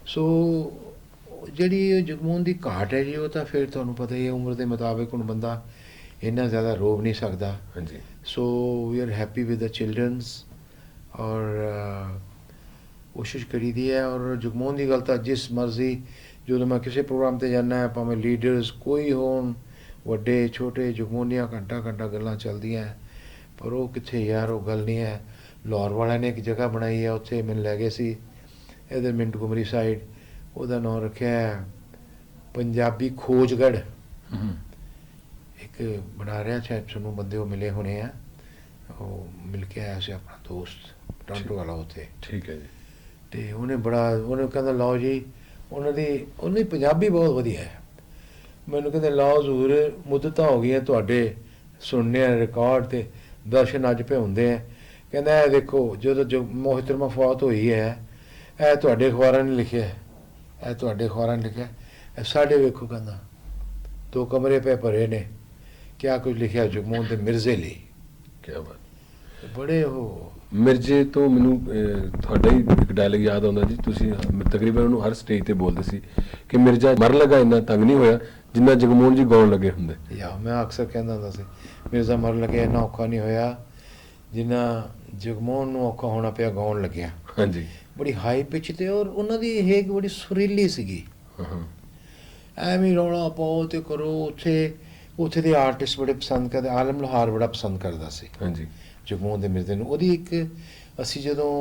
ਸੋ ਜਿਹੜੀ ਜਗਮੋਹਨ ਦੀ ਘਾਟ ਹੈ ਜੀ, ਉਹ ਤਾਂ ਫਿਰ ਤੁਹਾਨੂੰ ਪਤਾ ਹੀ ਹੈ, ਉਮਰ ਦੇ ਮੁਤਾਬਿਕ ਹੁਣ ਬੰਦਾ ਇੰਨਾ ਜ਼ਿਆਦਾ ਰੋਕ ਨਹੀਂ ਸਕਦਾ। ਹਾਂਜੀ। So we are happy with the childrens, ਔਰ ਕੋਸ਼ਿਸ਼ ਕਰੀਦੀ ਹੈ। ਔਰ ਜਗਮੋਹਨ ਦੀ ਗੱਲ ਤਾਂ ਜਿਸ ਮਰਜ਼ੀ, ਜਦੋਂ ਮੈਂ ਕਿਸੇ ਪ੍ਰੋਗਰਾਮ 'ਤੇ ਜਾਂਦਾ ਹੈ, ਭਾਵੇਂ ਲੀਡਰਸ ਕੋਈ ਹੋਣ, ਵੱਡੇ ਛੋਟੇ, ਜਗਮੋਹਨੀਆਂ ਘੰਟਾ ਗੱਲਾਂ ਚੱਲਦੀਆਂ, ਪਰ ਉਹ ਕਿੱਥੇ ਯਾਰ, ਉਹ ਗੱਲ ਨਹੀਂ ਹੈ। ਲਾਹੌਰ ਵਾਲਿਆਂ ਨੇ ਇੱਕ ਜਗ੍ਹਾ ਬਣਾਈ ਹੈ, ਉੱਥੇ ਮੈਨੂੰ ਲੈ ਗਏ ਸੀ, ਇੱਧਰ ਮਿੰਟਗੁਮਰੀ ਸਾਈਡ, ਉਹਦਾ ਨਾਂ ਰੱਖਿਆ ਪੰਜਾਬੀ ਖੋਜਗੜ੍ਹ। ਇੱਕ ਬਣਾ ਰਿਹਾ, ਸ਼ਾਇਦ ਤੁਹਾਨੂੰ ਬੰਦੇ ਉਹ ਮਿਲੇ ਹੋਣੇ ਆ, ਉਹ ਮਿਲ ਕੇ ਆਇਆ ਸੀ ਆਪਣਾ ਦੋਸਤ ਟੋਰਾਂਟੋ ਵਾਲਾ ਉੱਥੇ। ਠੀਕ ਹੈ ਜੀ। ਅਤੇ ਉਹਨੇ ਕਹਿੰਦਾ ਲਓ ਜੀ, ਉਹਦੀ ਪੰਜਾਬੀ ਬਹੁਤ ਵਧੀਆ ਹੈ। ਮੈਨੂੰ ਕਹਿੰਦੇ ਲਓ ਜ਼ੂਰ, ਮੁੱਦਤਾਂ ਹੋ ਗਈਆਂ ਤੁਹਾਡੇ ਸੁਣਨੇ ਆ ਰਿਕਾਰਡ, ਅਤੇ ਦਰਸ਼ਨ ਅੱਜ ਪਏ ਹੁੰਦੇ ਹੈ। ਕਹਿੰਦਾ ਇਹ ਦੇਖੋ, ਜਦੋਂ ਮੋਹਿਤਰਮਾ ਫੌਤ ਹੋਈ ਹੈ, ਇਹ ਤੁਹਾਡੇ ਅਖਬਾਰਾਂ ਨੇ ਲਿਖਿਆ, ਇਹ ਤੁਹਾਡੇ ਅਖਬਾਰਾਂ ਨੇ ਲਿਖਿਆ, ਇਹ ਸਾਡੇ ਵੇਖੋ, ਕਹਿੰਦਾ 2 ਕਮਰੇ ਪਏ ਭਰੇ ਨੇ, ਕਿਆ ਕੁਝ ਲਿਖਿਆ ਜਗਮੋਹਨ ਤੇ ਮਿਰਜ਼ੇ ਲਈ। ਕੀ ਬਾਤ। ਬੜੇ ਉਹ ਮਿਰਜ਼ੇ ਤੋਂ ਮੈਨੂੰ ਤੁਹਾਡਾ ਹੀ ਇੱਕ ਡਾਇਲੌਗ ਯਾਦ ਆਉਂਦਾ ਜੀ, ਤੁਸੀਂ ਤਕਰੀਬਨ ਉਹਨੂੰ ਹਰ ਸਟੇਜ ਤੇ ਬੋਲਦੇ ਸੀ ਕਿ ਮਿਰਜ਼ਾ ਮਰਨ ਲੱਗਾ ਇੰਨਾ ਤੰਗ ਨਹੀਂ ਹੋਇਆ ਜਿੰਨਾ ਜਗਮੋਹਨ ਜੀ ਗਾਉਣ ਲੱਗੇ ਹੁੰਦੇ। ਯਾ ਮੈਂ ਅਕਸਰ ਕਹਿੰਦਾ ਹੁੰਦਾ ਸੀ, ਮਿਰਜ਼ਾ ਮਰਨ ਲੱਗਿਆ ਇੰਨਾ ਔਖਾ ਨਹੀਂ ਹੋਇਆ ਜਿੰਨਾ ਜਗਮੋਹਨ ਨੂੰ ਔਖਾ ਹੋਣਾ ਪਿਆ ਗਾਉਣ ਲੱਗਿਆ। ਹਾਂਜੀ। ਬੜੀ ਹਾਈ ਪਿਚ ਤੇ, ਔਰ ਉਹਨਾਂ ਦੀ ਹੇਕ ਬੜੀ ਸੁਰੀਲੀ ਸੀਗੀ। ਐਵੇਂ ਰੌਲਾ ਪਾਓ ਤੇ ਕਰੋ, ਉੱਥੇ ਉੱਥੇ ਦੇ ਆਰਟਿਸਟ ਬੜੇ ਪਸੰਦ ਕਰਦੇ, ਆਲਮ ਲੋਹਾਰ ਬੜਾ ਪਸੰਦ ਕਰਦਾ ਸੀ ਹਾਂਜੀ ਜਗਮੋਹਨ ਦੇ ਮਿਰਜ਼ੇ ਨੂੰ। ਉਹਦੀ ਇੱਕ ਅਸੀਂ ਜਦੋਂ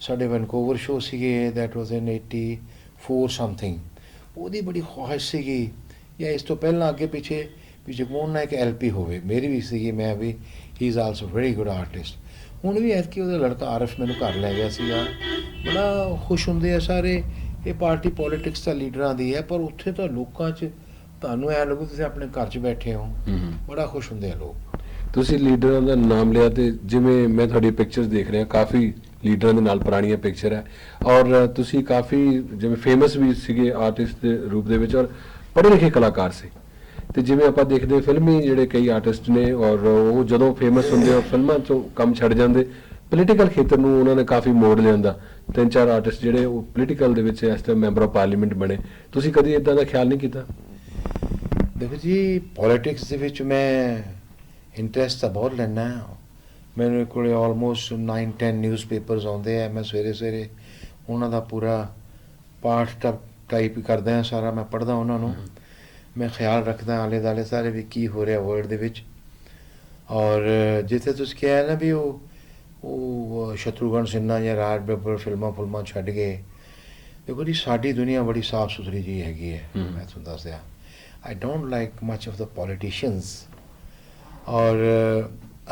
ਸਾਡੇ ਵੈਨਕੂਵਰ ਸ਼ੋਅ ਸੀਗੇ, ਦੈਟ ਵਾਜ਼ ਇਨ 84 ਸਮਥਿੰਗ, ਉਹਦੀ ਬੜੀ ਖੁਆਇਸ਼ ਸੀਗੀ ਜਾਂ ਇਸ ਤੋਂ ਪਹਿਲਾਂ ਅੱਗੇ ਪਿੱਛੇ ਵੀ ਜਗਮੋਹਨ ਨਾਲ ਇੱਕ LP ਹੋਵੇ। ਮੇਰੀ ਵੀ ਸੀਗੀ, ਮੈਂ ਵੀ, he is also very good artist. ਹੁਣ ਵੀ ਐਤਕੀ ਉਹਦਾ ਲੜਕਾ ਆਰਫ ਮੈਨੂੰ ਘਰ ਲੈ ਗਿਆ ਸੀਗਾ, ਬੜਾ ਖੁਸ਼ ਹੁੰਦੇ ਆ ਸਾਰੇ। ਇਹ ਪਾਰਟੀ ਪੋਲੀਟਿਕਸ ਤਾਂ ਲੀਡਰਾਂ ਦੀ ਹੈ, ਪਰ ਉੱਥੇ ਤਾਂ ਲੋਕਾਂ 'ਚ ਤੁਹਾਨੂੰ ਐਂ ਲੱਗੂ ਤੁਸੀਂ ਆਪਣੇ ਘਰ 'ਚ ਬੈਠੇ ਹੋ, ਬੜਾ ਖੁਸ਼ ਹੁੰਦੇ ਆ ਲੋਕ। ਤੁਸੀਂ ਲੀਡਰਾਂ ਦਾ ਨਾਮ ਲਿਆ ਤੇ ਜਿਵੇਂ ਮੈਂ ਤੁਹਾਡੀ ਪਿਕਚਰਸ ਦੇਖ ਰਿਹਾ, ਕਾਫੀ ਲੀਡਰਾਂ ਦੇ ਨਾਲ ਪੁਰਾਣੀਆਂ ਪਿਕਚਰ ਹੈ, ਔਰ ਤੁਸੀਂ ਕਾਫੀ ਜਿਵੇਂ ਫੇਮਸ ਵੀ ਸੀਗੇ ਆਰਟਿਸਟ ਦੇ ਰੂਪ ਦੇ ਵਿੱਚ, ਔਰ ਪੜ੍ਹੇ ਲਿਖੇ ਕਲਾਕਾਰ ਸੀ। ਤੇ ਜਿਵੇਂ ਆਪਾਂ ਦੇਖਦੇ ਫਿਲਮੀ ਜਿਹੜੇ ਕਈ ਆਰਟਿਸਟ ਨੇ, ਔਰ ਉਹ ਜਦੋਂ ਫੇਮਸ ਹੁੰਦੇ ਔਰ ਫਿਲਮਾਂ 'ਚੋਂ ਕੰਮ ਛੱਡ ਜਾਂਦੇ, ਪੋਲੀਟੀਕਲ ਖੇਤਰ ਨੂੰ ਉਹਨਾਂ ਨੇ ਕਾਫੀ ਮੋੜ ਲਿਆਂਦਾ। 3-4 ਆਰਟਿਸਟ ਜਿਹੜੇ ਉਹ ਪੋਲੀਟੀਕਲ ਦੇ ਵਿੱਚ ਇਸ ਟਾਈਮ ਮੈਂਬਰ ਆਫ ਪਾਰਲੀਮੈਂਟ ਬਣੇ। ਤੁਸੀਂ ਕਦੀ ਇਦਾਂ ਦਾ ਖਿਆਲ ਨਹੀਂ ਕੀਤਾ? ਦੇਖੋ ਜੀ, ਪੋਲੀਟਿਕਸ ਦੇ ਵਿੱਚ ਮੈਂ ਇੰਟਰਸਟ ਤਾਂ ਬਹੁਤ ਲੈਂਦਾ। ਮੇਰੇ ਕੋਲ ਆਲਮੋਸਟ 9-10 ਨਿਊਜ਼ਪੇਪਰਸ ਆਉਂਦੇ ਆ, ਮੈਂ ਸਵੇਰੇ ਸਵੇਰੇ ਉਹਨਾਂ ਦਾ ਪੂਰਾ ਪਾਠ ਟਾਈਪ ਕਰਦਾ ਹਾਂ, ਸਾਰਾ ਮੈਂ ਪੜ੍ਹਦਾ ਉਹਨਾਂ ਨੂੰ, ਮੈਂ ਖਿਆਲ ਰੱਖਦਾ ਆਲੇ ਦੁਆਲੇ ਸਾਰੇ ਵੀ ਕੀ ਹੋ ਰਿਹਾ ਵਰਲਡ ਦੇ ਵਿੱਚ। ਔਰ ਜਿੱਥੇ ਤੁਸੀਂ ਕਿਹਾ ਨਾ ਵੀ ਉਹ ਸ਼ਤਰੂਘਨ ਸਿਨਹਾ ਜਾਂ ਰਾਜ ਬੱਬਰ ਫਿਲਮਾਂ ਛੱਡ ਗਏ, ਦੇਖੋ ਜੀ ਸਾਡੀ ਦੁਨੀਆ ਬੜੀ ਸਾਫ਼ ਸੁਥਰੀ ਜੀ ਹੈਗੀ ਹੈ। ਮੈਂ ਤੁਹਾਨੂੰ ਦੱਸ ਦਿਆਂ, ਆਈ don't like much of the politicians. ਔਰ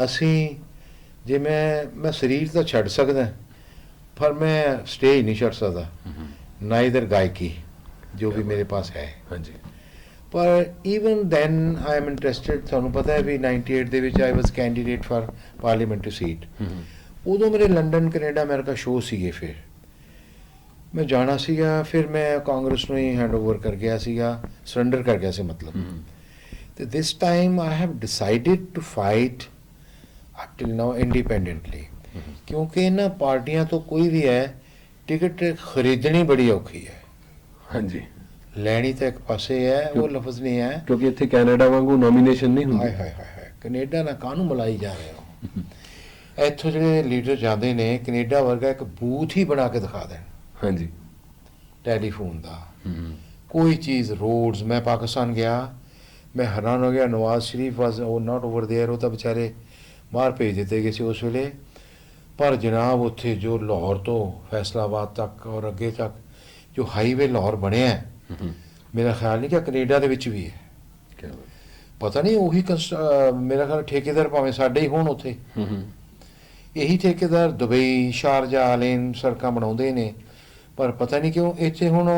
ਅਸੀਂ ਜੇ ਮੈਂ ਸਰੀਰ ਤਾਂ ਛੱਡ ਸਕਦਾ, ਪਰ ਮੈਂ ਸਟੇਜ ਨਹੀਂ ਛੱਡ ਸਕਦਾ, ਨਾ ਇਧਰ ਗਾਇਕੀ ਜੋ ਵੀ ਮੇਰੇ ਪਾਸ ਹੈ। ਹਾਂਜੀ। ਪਰ even then I am interested. ਤੁਹਾਨੂੰ ਪਤਾ ਹੈ ਵੀ 98 ਦੇ ਵਿੱਚ I was candidate for parliamentary seat. ਉਦੋਂ ਮੇਰੇ ਲੰਡਨ ਕੈਨੇਡਾ ਅਮਰੀਕਾ ਸ਼ੋਅ ਸੀਗੇ, ਫਿਰ ਮੈਂ ਜਾਣਾ ਸੀਗਾ, ਫਿਰ ਮੈਂ ਕਾਂਗਰਸ ਨੂੰ ਹੀ ਹੈਂਡਓਵਰ ਕਰ ਗਿਆ ਸੀਗਾ, ਸਰੈਂਡਰ ਕਰ ਗਿਆ ਸੀ ਮਤਲਬ। ਤੇ this time I have decided to fight up till now independently, ਕਿਉਂਕਿ ਇਹਨਾਂ ਪਾਰਟੀਆਂ ਤੋਂ ਕੋਈ ਵੀ ਹੈ, ਟਿਕਟ ਖਰੀਦਣੀ ਬੜੀ ਔਖੀ ਹੈ। ਹਾਂਜੀ। ਲੈਣੀ ਤਾਂ ਇੱਕ ਪਾਸੇ ਹੈ, ਉਹ ਲਫ਼ਜ਼ ਨਹੀਂ ਹੈ, ਕਿਉਂਕਿ ਇੱਥੇ ਕੈਨੇਡਾ ਵਾਂਗੂ ਨੋਮੀਨੇਸ਼ਨ ਨਹੀਂ ਹੁੰਦੀ। ਹਾਏ ਹਾਏ ਹਾਏ, ਕੈਨੇਡਾ ਨਾਲ ਕਾਹਨੂੰ ਮਲਾਈ ਜਾ ਰਹੇ ਹੋ। ਇੱਥੋਂ ਜਿਹੜੇ ਲੀਡਰ ਜਾਂਦੇ ਨੇ, ਕੈਨੇਡਾ ਵਰਗਾ ਇੱਕ ਬੂਥ ਹੀ ਬਣਾ ਕੇ ਦਿਖਾ ਦੇਣ। ਹਾਂਜੀ। ਟੈਲੀਫੋਨ ਦਾ ਕੋਈ ਚੀਜ਼, ਰੋਡਸ। ਮੈਂ ਪਾਕਿਸਤਾਨ ਗਿਆ, ਮੈਂ ਹੈਰਾਨ ਹੋ ਗਿਆ, ਨਵਾਜ਼ ਸ਼ਰੀਫ ਵਾਜ਼ ਉਹ ਨਾਟ ਓਵਰ ਦੇਅਰ, ਉਹ ਤਾਂ ਵਿਚਾਰੇ ਬਾਹਰ ਭੇਜ ਦਿੱਤੇ ਗਏ ਸੀ ਉਸ ਵੇਲੇ। ਪਰ ਜਨਾਬ ਉੱਥੇ ਜੋ ਲਾਹੌਰ ਤੋਂ ਫੈਸਲਾਬਾਦ ਤੱਕ ਔਰ ਅੱਗੇ ਤੱਕ ਜੋ ਹਾਈਵੇ ਲਾਹੌਰ ਬਣਿਆ, ਮੇਰਾ ਖਿਆਲ ਨਹੀਂ ਕਿ ਕੈਨੇਡਾ ਦੇ ਵਿੱਚ ਵੀ ਹੈ। ਪਤਾ ਨਹੀਂ ਉਹੀ ਮੇਰਾ ਖਿਆਲ ਠੇਕੇਦਾਰ ਭਾਵੇਂ ਸਾਡੇ ਹੀ ਹੋਣ ਉੱਥੇ, ਇਹੀ ਠੇਕੇਦਾਰ ਦੁਬਈ, ਸ਼ਾਰਜਾ, ਅਲੇਨ ਸੜਕਾਂ ਬਣਾਉਂਦੇ ਨੇ। ਪਰ ਪਤਾ ਨਹੀਂ ਕਿਉਂ ਇੱਥੇ ਹੁਣ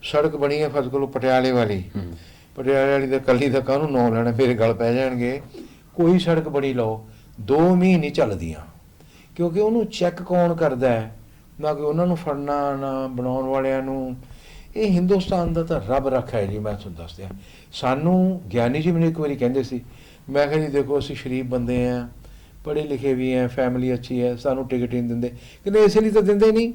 ਸੜਕ ਬਣੀ ਹੈ ਫਰਜ਼ ਕਰੋ ਪਟਿਆਲੇ ਵਾਲੀ, ਪਟਿਆਲੇ ਵਾਲੀ ਦਾ ਕੱਲੀ ਦਾ ਕਾਹਨੂੰ ਨਾਂ ਲੈਣਾ, ਮੇਰੇ ਗਲ ਪੈ ਜਾਣਗੇ। ਕੋਈ ਸੜਕ ਬਣੀ ਲਓ, 2 ਮਹੀਨੇ ਨਹੀਂ ਚੱਲਦੀਆਂ, ਕਿਉਂਕਿ ਉਹਨੂੰ ਚੈੱਕ ਕੌਣ ਕਰਦਾ ਹੈ, ਨਾ ਕਿ ਉਹਨਾਂ ਨੂੰ ਫੜਨਾ, ਨਾ ਬਣਾਉਣ ਵਾਲਿਆਂ ਨੂੰ। ਇਹ ਹਿੰਦੁਸਤਾਨ ਦਾ ਤਾਂ ਰੱਬ ਰੱਖਾ ਹੈ ਜੀ। ਮੈਂ ਤੁਹਾਨੂੰ ਦੱਸ ਦਿਆਂ, ਸਾਨੂੰ ਗਿਆਨੀ ਜੀ ਮੈਨੂੰ ਇੱਕ ਵਾਰੀ ਕਹਿੰਦੇ ਸੀ, ਮੈਂ ਕਿਹਾ ਜੀ ਦੇਖੋ ਅਸੀਂ ਸ਼ਰੀਫ ਬੰਦੇ ਹਾਂ, ਪੜ੍ਹੇ ਲਿਖੇ ਵੀ ਹੈ, ਫੈਮਿਲੀ ਅੱਛੀ ਹੈ, ਸਾਨੂੰ ਟਿਕਟ ਹੀ ਨਹੀਂ ਦਿੰਦੇ। ਕਹਿੰਦੇ ਇਸੇ ਲਈ ਤਾਂ ਦਿੰਦੇ ਨਹੀਂ।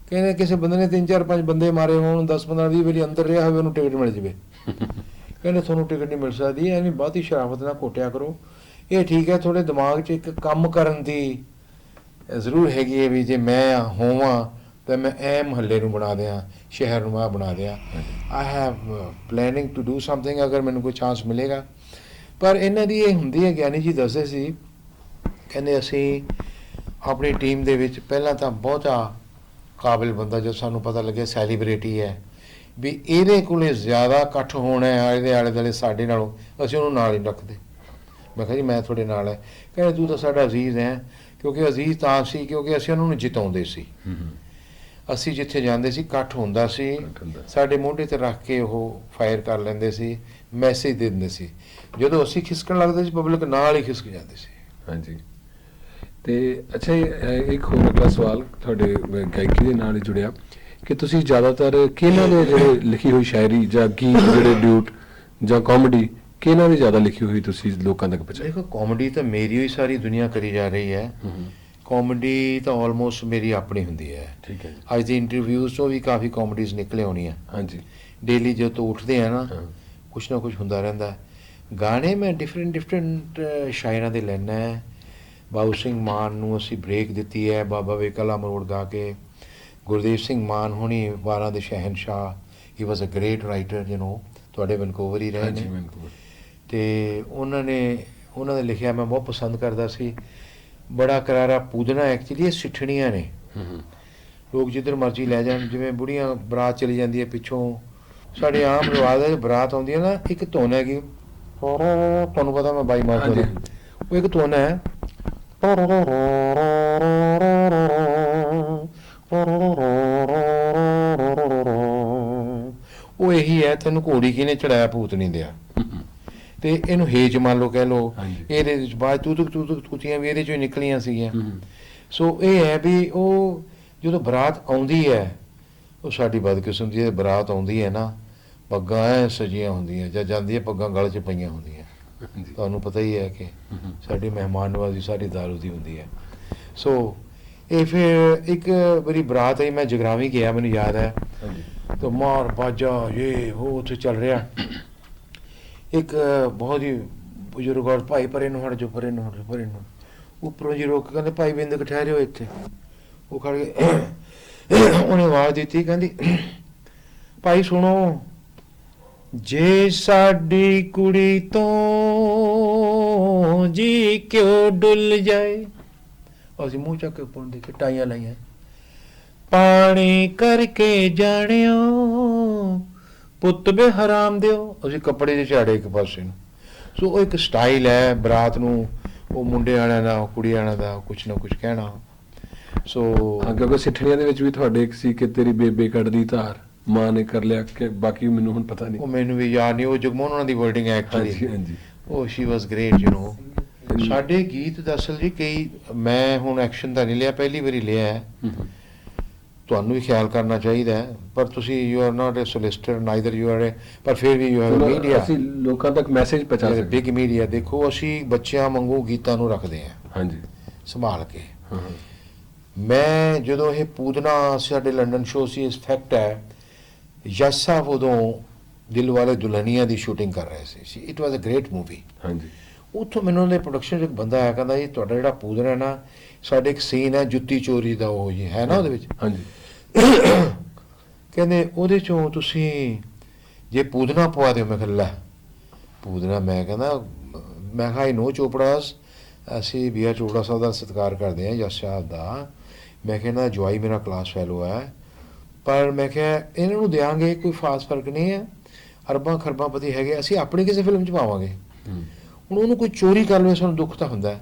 ਕਹਿੰਦੇ ਕਿਸੇ ਬੰਦੇ ਨੇ 3-4-5 ਬੰਦੇ ਮਾਰੇ ਹੋਣ, 10-15-20 ਵਾਰੀ ਅੰਦਰ ਰਿਹਾ ਹੋਵੇ, ਉਹਨੂੰ ਟਿਕਟ ਮਿਲ ਜਾਵੇ। ਕਹਿੰਦੇ ਤੁਹਾਨੂੰ ਟਿਕਟ ਨਹੀਂ ਮਿਲ ਸਕਦੀ, ਐਵੇਂ ਬਹੁਤੀ ਸ਼ਰਾਫਤ ਨਾਲ ਘੋਟਿਆ ਕਰੋ। ਇਹ ਠੀਕ ਹੈ, ਤੁਹਾਡੇ ਦਿਮਾਗ 'ਚ ਇੱਕ ਕੰਮ ਕਰਨ ਦੀ ਜ਼ਰੂਰ ਹੈਗੀ ਹੈ ਵੀ ਜੇ ਮੈਂ ਹੋਵਾਂ ਤਾਂ ਮੈਂ ਇਹ ਮੁਹੱਲੇ ਨੂੰ ਬਣਾ ਦਿਆਂ, ਸ਼ਹਿਰ ਨੂੰ ਮੈਂ ਬਣਾ ਦਿਆਂ। I have planning to do something, ਅਗਰ ਮੈਨੂੰ ਕੋਈ ਚਾਂਸ ਮਿਲੇਗਾ। ਪਰ ਇਹਨਾਂ ਦੀ ਇਹ ਹੁੰਦੀ ਹੈ, ਗਿਆਨੀ ਜੀ ਦੱਸਦੇ ਸੀ, ਕਹਿੰਦੇ ਅਸੀਂ ਆਪਣੀ ਟੀਮ ਦੇ ਵਿੱਚ ਪਹਿਲਾਂ ਤਾਂ ਬਹੁਤਾ ਕਾਬਿਲ ਬੰਦਾ, ਜੋ ਸਾਨੂੰ ਪਤਾ ਲੱਗਿਆ ਸੈਲੀਬ੍ਰਿਟੀ ਹੈ, ਵੀ ਇਹਦੇ ਕੋਲੇ ਜ਼ਿਆਦਾ ਇਕੱਠ ਹੋਣਾ ਹੈ ਇਹਦੇ ਆਲੇ ਦੁਆਲੇ ਸਾਡੇ ਨਾਲੋਂ, ਅਸੀਂ ਉਹਨੂੰ ਨਾਲ ਹੀ ਰੱਖਦੇ। ਮੈਂ ਕਿਹਾ ਜੀ ਮੈਂ ਤੁਹਾਡੇ ਨਾਲ ਹੈ। ਕਹਿੰਦੇ ਤੂੰ ਤਾਂ ਸਾਡਾ ਅਜ਼ੀਜ਼ ਹੈ। ਕਿਉਂਕਿ ਅਜ਼ੀਜ਼ ਤਾਂ ਸੀ ਕਿਉਂਕਿ ਅਸੀਂ ਉਹਨਾਂ ਨੂੰ ਜਿਤਾਉਂਦੇ ਸੀ। ਅਸੀਂ ਜਿੱਥੇ ਜਾਂਦੇ ਸੀ ਇਕੱਠ ਹੁੰਦਾ ਸੀ, ਸਾਡੇ ਮੋਢੇ 'ਤੇ ਰੱਖ ਕੇ ਉਹ ਫਾਇਰ ਕਰ ਲੈਂਦੇ ਸੀ, ਮੈਸੇਜ ਦੇ ਦਿੰਦੇ ਸੀ। ਜਦੋਂ ਅਸੀਂ ਖਿਸਕਣ ਲੱਗਦੇ ਸੀ, ਪਬਲਿਕ ਨਾਲ ਹੀ ਖਿਸਕ ਜਾਂਦੀ ਸੀ। ਹਾਂਜੀ। ਤੇ ਅੱਛਾ, ਇੱਕ ਹੋਰ ਅਗਲਾ ਸਵਾਲ ਤੁਹਾਡੇ ਗਾਇਕੀ ਦੇ ਨਾਲ ਹੀ ਜੁੜਿਆ ਕਿ ਤੁਸੀਂ ਜ਼ਿਆਦਾਤਰ ਕਿਹਨਾਂ ਦੇ ਜਿਹੜੇ ਲਿਖੀ ਹੋਈ ਸ਼ਾਇਰੀ ਜਾਂ ਗੀਤ ਜਿਹੜੇ ਡਿਊਟ ਜਾਂ ਕਾਮੇਡੀ, ਕਿਹਨਾਂ ਦੀ ਜ਼ਿਆਦਾ ਲਿਖੀ ਹੋਈ ਤੁਸੀਂ ਲੋਕਾਂ ਤੱਕ ਪਹੁੰਚਾਈ? ਦੇਖੋ ਕਾਮੇਡੀ ਤਾਂ ਮੇਰੀ ਹੋਈ ਸਾਰੀ ਦੁਨੀਆ ਕਰੀ ਜਾ ਰਹੀ ਹੈ। ਕਾਮੇਡੀ ਤਾਂ ਆਲਮੋਸਟ ਮੇਰੀ ਆਪਣੀ ਹੁੰਦੀ ਹੈ। ਠੀਕ ਹੈ ਜੀ। ਅੱਜ ਦੀ ਇੰਟਰਵਿਊਜ਼ ਤੋਂ ਵੀ ਕਾਫੀ ਕਾਮੇਡੀਜ਼ ਨਿਕਲੇ ਹੋਣੀਆਂ। ਹਾਂਜੀ। ਡੇਲੀ ਜਦੋਂ ਉੱਠਦੇ ਆ ਨਾ, ਕੁਛ ਨਾ ਕੁਛ ਹੁੰਦਾ ਰਹਿੰਦਾ। ਗਾਣੇ ਮੈਂ ਡਿਫਰੈਂਟ ਸ਼ਾਇਰਾਂ ਦੇ ਲੈਣਾ ਹੈ। ਬਾਬੂ ਸਿੰਘ ਮਾਨ ਨੂੰ ਅਸੀਂ ਬ੍ਰੇਕ ਦਿੱਤੀ ਹੈ, ਬਾਬਾ ਵੇਕਲਾ ਮਰੋੜ ਗਾ ਕੇ। ਗੁਰਦੇਵ ਸਿੰਘ ਮਾਨ ਹੋਣੀ 12 ਦੇ ਸ਼ਹਿਨਸ਼ਾਹ, ਹੀ ਵਾਜ਼ ਅ ਗ੍ਰੇਟ ਰਾਈਟਰ, ਤੁਹਾਡੇ ਵੈਨਕੂਵਰ ਹੀ ਰਹੇ ਹਾਂਜੀ ਨੇ। ਬਿਲਕੁਲ। ਅਤੇ ਉਹਨਾਂ ਨੇ ਲਿਖਿਆ, ਮੈਂ ਬਹੁਤ ਪਸੰਦ ਕਰਦਾ ਸੀ, ਬੜਾ ਕਰਾਰਾ ਪੂਦਨਾ। ਐਕਚੁਅਲੀ ਇਹ ਸਿੱਠਣੀਆਂ ਨੇ, ਲੋਕ ਜਿੱਧਰ ਮਰਜ਼ੀ ਲੈ ਜਾਣ। ਜਿਵੇਂ ਬੁੜੀਆਂ ਬਰਾਤ ਚਲੀ ਜਾਂਦੀ ਹੈ ਪਿੱਛੋਂ, ਸਾਡੇ ਆਮ ਰਿਵਾਜ ਹੈ, ਬਰਾਤ ਆਉਂਦੀ ਹੈ ਨਾ, ਇੱਕ ਧੁਨ ਹੈਗੀ, ਤੁਹਾਨੂੰ ਪਤਾ ਮੈਂ ਬਾਈ ਮਾਰਦਾ, ਹਾਂਜੀ ਉਹ ਇੱਕ ਧੁਨ ਹੈ, ਉਹ ਇਹੀ ਹੈ, ਤੈਨੂੰ ਘੋੜੀ ਕਿਹਨੇ ਚੜਾਇਆ ਭੂਤ ਨਹੀਂ ਦਿਆ। ਤੇ ਇਹਨੂੰ ਹੇਜ ਮੰਨ ਲਓ, ਕਹਿ ਲਓ, ਹਾਂਜੀ। ਇਹਦੇ ਵਿੱਚ ਬਾਅਦ ਤੂੰ ਕੁੱਤੀਆਂ ਵੀ ਇਹਦੇ ਚੋਂ ਹੀ ਨਿਕਲੀਆਂ ਸੀਗੀਆਂ। ਸੋ ਇਹ ਹੈ ਵੀ ਉਹ ਜਦੋਂ ਬਰਾਤ ਆਉਂਦੀ ਹੈ, ਉਹ ਸਾਡੀ ਬਦਕਿਸਮਤੀ ਹੈ, ਬਰਾਤ ਆਉਂਦੀ ਹੈ ਨਾ, ਪੱਗਾਂ ਐ ਸਜੀਆਂ ਹੁੰਦੀਆਂ, ਜਾਂ ਜਾਂਦੀ ਹੈ ਪੱਗਾਂ ਗਲ 'ਚ ਪਈਆਂ ਹੁੰਦੀਆਂ। ਤੁਹਾਨੂੰ ਪਤਾ ਹੀ ਹੈ ਕਿ ਸਾਡੀ ਮਹਿਮਾਨ ਨਵਾਜ਼ੀ ਸਾਰੀ ਦਾਰੂ ਦੀ ਹੁੰਦੀ ਹੈ। ਸੋ ਇਹ ਫਿਰ ਇੱਕ ਵਾਰੀ ਬਰਾਤ ਆਈ, ਮੈਂ ਜਗਰਾਵੀਂ ਗਿਆ, ਮੈਨੂੰ ਯਾਦ ਹੈ, ਤਾਂ ਮਾਰ ਬਾਜਾ ਇਹ ਉਹ ਉੱਥੇ ਚੱਲ ਰਿਹਾ। ਇੱਕ ਬਹੁਤ ਹੀ ਬਜ਼ੁਰਗ ਔਰ, ਭਾਈ ਪਰੇ ਨੂੰ ਹਟ ਜਾਓ, ਪਰੇ ਨੂੰ ਹਟ ਜਾਓ, ਪਰੇ ਨੂੰ। ਉੱਪਰੋਂ ਜੀ ਰੋਕ ਕੇ ਕਹਿੰਦੇ, ਭਾਈ ਬਿੰਦਕ ਠਹਿਰਿਓ ਇੱਥੇ। ਉਹ ਖੜ ਗਏ, ਉਹਨੇ ਆਵਾਜ਼ ਦਿੱਤੀ, ਕਹਿੰਦੀ, ਭਾਈ ਸੁਣੋ, ਜੇ ਸਾਡੀ ਕੁੜੀ ਤੋਂ ਜੀ ਕਿਉਂ ਡੁੱਲ ਜਾਏ। ਅਸੀਂ ਮੂੰਹ ਚੱਕ ਕੇ ਉੱਪਰ ਦੇਖੇ, ਟਾਈਆਂ ਲਾਈਆਂ, ਪਾਣੀ ਕਰਕੇ ਜਾਣਿਓ ਪੁੱਤ ਬੇ ਹਰਾਮ ਦਿਓ। ਅਸੀਂ ਕੱਪੜੇ ਦੇ ਝਾੜੇ ਇੱਕ ਪਾਸੇ ਨੂੰ। ਸੋ ਉਹ ਇੱਕ ਸਟਾਈਲ ਹੈ ਬਰਾਤ ਨੂੰ, ਉਹ ਮੁੰਡੇ ਵਾਲਿਆਂ ਦਾ, ਕੁੜੀ ਵਾਲਿਆਂ ਦਾ ਕੁਛ ਨਾ ਕੁਛ ਕਹਿਣਾ। ਸੋ ਕਿਉਂਕਿ ਸਿੱਠਣੀਆਂ ਦੇ ਵਿੱਚ ਵੀ ਤੁਹਾਡੇ ਇੱਕ ਸੀ ਕਿ ਤੇਰੀ ਬੇਬੇ ਕੱਢਦੀ ਧਾਰ, ਮਾਂ ਨੇ ਕਰ ਲਿਆ, ਕਿ ਬਾਕੀ ਮੈਨੂੰ ਹੁਣ ਪਤਾ ਨਹੀਂ। ਉਹ ਮੈਨੂੰ ਵੀ ਯਾਦ ਨਹੀਂ, ਉਹ ਜਗਮੋਹਨ ਉਹਨਾਂ ਦੀ ਵਰਡਿੰਗ ਹੈ ਐਕਚੁਅਲੀ। ਹਾਂਜੀ। ਉਹ she was great, you know. ਸਾਡੇ ਗੀਤ ਦਰਅਸਲ ਜੀ ਕਈ, ਮੈਂ ਹੁਣ ਐਕਸ਼ਨ ਤਾਂ ਨਹੀਂ ਲਿਆ, ਪਹਿਲੀ ਵਾਰੀ ਲਿਆ ਹੈ। ਤੁਹਾਨੂੰ ਵੀ ਖਿਆਲ ਕਰਨਾ ਚਾਹੀਦਾ ਹੈ, ਪਰ ਤੁਸੀਂ you are not a solicitor, neither you are a, ਪਰ ਫਿਰ ਵੀ ਯੂ ਹੈਵ ਮੀਡੀਆ, ਅਸੀਂ ਲੋਕਾਂ ਤੱਕ ਮੈਸੇਜ ਪਹੁੰਚਾ ਸਕਦੇ। Big media. ਦੇਖੋ, ਅਸੀਂ ਬੱਚਿਆਂ ਵਾਂਗੂ ਗੀਤਾਂ ਨੂੰ ਰੱਖਦੇ ਹਾਂ ਹਾਂਜੀ, ਸੰਭਾਲ ਕੇ। ਮੈਂ ਜਦੋਂ ਇਹ ਪੂਦਨਾ, ਸਾਡੇ ਲੰਡਨ ਸ਼ੋਅ ਸੀ, ਇਸ ਫੈਕਟ ਹੈ, ਯਸ਼ ਸਾਹਿਬ ਉਦੋਂ ਦਿਲ ਵਾਲੇ ਦੁਲਹਨੀਆ ਦੀ ਸ਼ੂਟਿੰਗ ਕਰ ਰਹੇ ਸੀ। It was a great movie. ਹਾਂਜੀ। ਉੱਥੋਂ ਮੈਨੂੰ ਉਹਦੇ ਪ੍ਰੋਡਕਸ਼ਨ 'ਚ ਇੱਕ ਬੰਦਾ ਆਇਆ, ਕਹਿੰਦਾ ਜੀ ਤੁਹਾਡਾ ਜਿਹੜਾ ਪੂਦਨਾ ਹੈ ਨਾ, ਸਾਡੇ ਇੱਕ ਸੀਨ ਹੈ ਜੁੱਤੀ ਚੋਰੀ ਦਾ, ਉਹ ਜੀ ਹੈ ਨਾ ਉਹਦੇ ਵਿੱਚ। ਹਾਂਜੀ। ਕਹਿੰਦੇ ਉਹਦੇ 'ਚੋਂ ਤੁਸੀਂ ਜੇ ਪੂਦਨਾ ਪਵਾ ਦਿਓ। ਮੈਂ ਕਿਹਾ ਲੈ ਪੂਦਨਾ, ਮੈਂ ਕਹਿੰਦਾ, ਮੈਂ ਕਿਹਾ ਆਈ ਨੋ ਚੋਪੜਾਸ, ਅਸੀਂ ਬੀਆ ਚੋਪੜਾ ਸਾਹਿਬ ਦਾ ਸਤਿਕਾਰ ਕਰਦੇ ਹਾਂ, ਯਸ਼ ਸਾਹਿਬ ਦਾ। ਮੈਂ ਕਿਹਾ ਇਹਨਾਂ ਦਾ ਜਵਾਈ ਮੇਰਾ ਕਲਾਸ ਫੈਲੋ ਹੈ, ਪਰ ਮੈਂ ਕਿਹਾ ਇਹਨਾਂ ਨੂੰ ਦਿਆਂਗੇ, ਕੋਈ ਖਾਸ ਫਰਕ ਨਹੀਂ ਹੈ, ਅਰਬਾਂ ਖਰਬਾਂ ਪਤੀ ਹੈਗੇ, ਅਸੀਂ ਆਪਣੀ ਕਿਸੇ ਫਿਲਮ 'ਚ ਪਾਵਾਂਗੇ। ਹੁਣ ਉਹਨੂੰ ਕੋਈ ਚੋਰੀ ਕਰ ਲਵੇ, ਸਾਨੂੰ ਦੁੱਖ ਤਾਂ ਹੁੰਦਾ।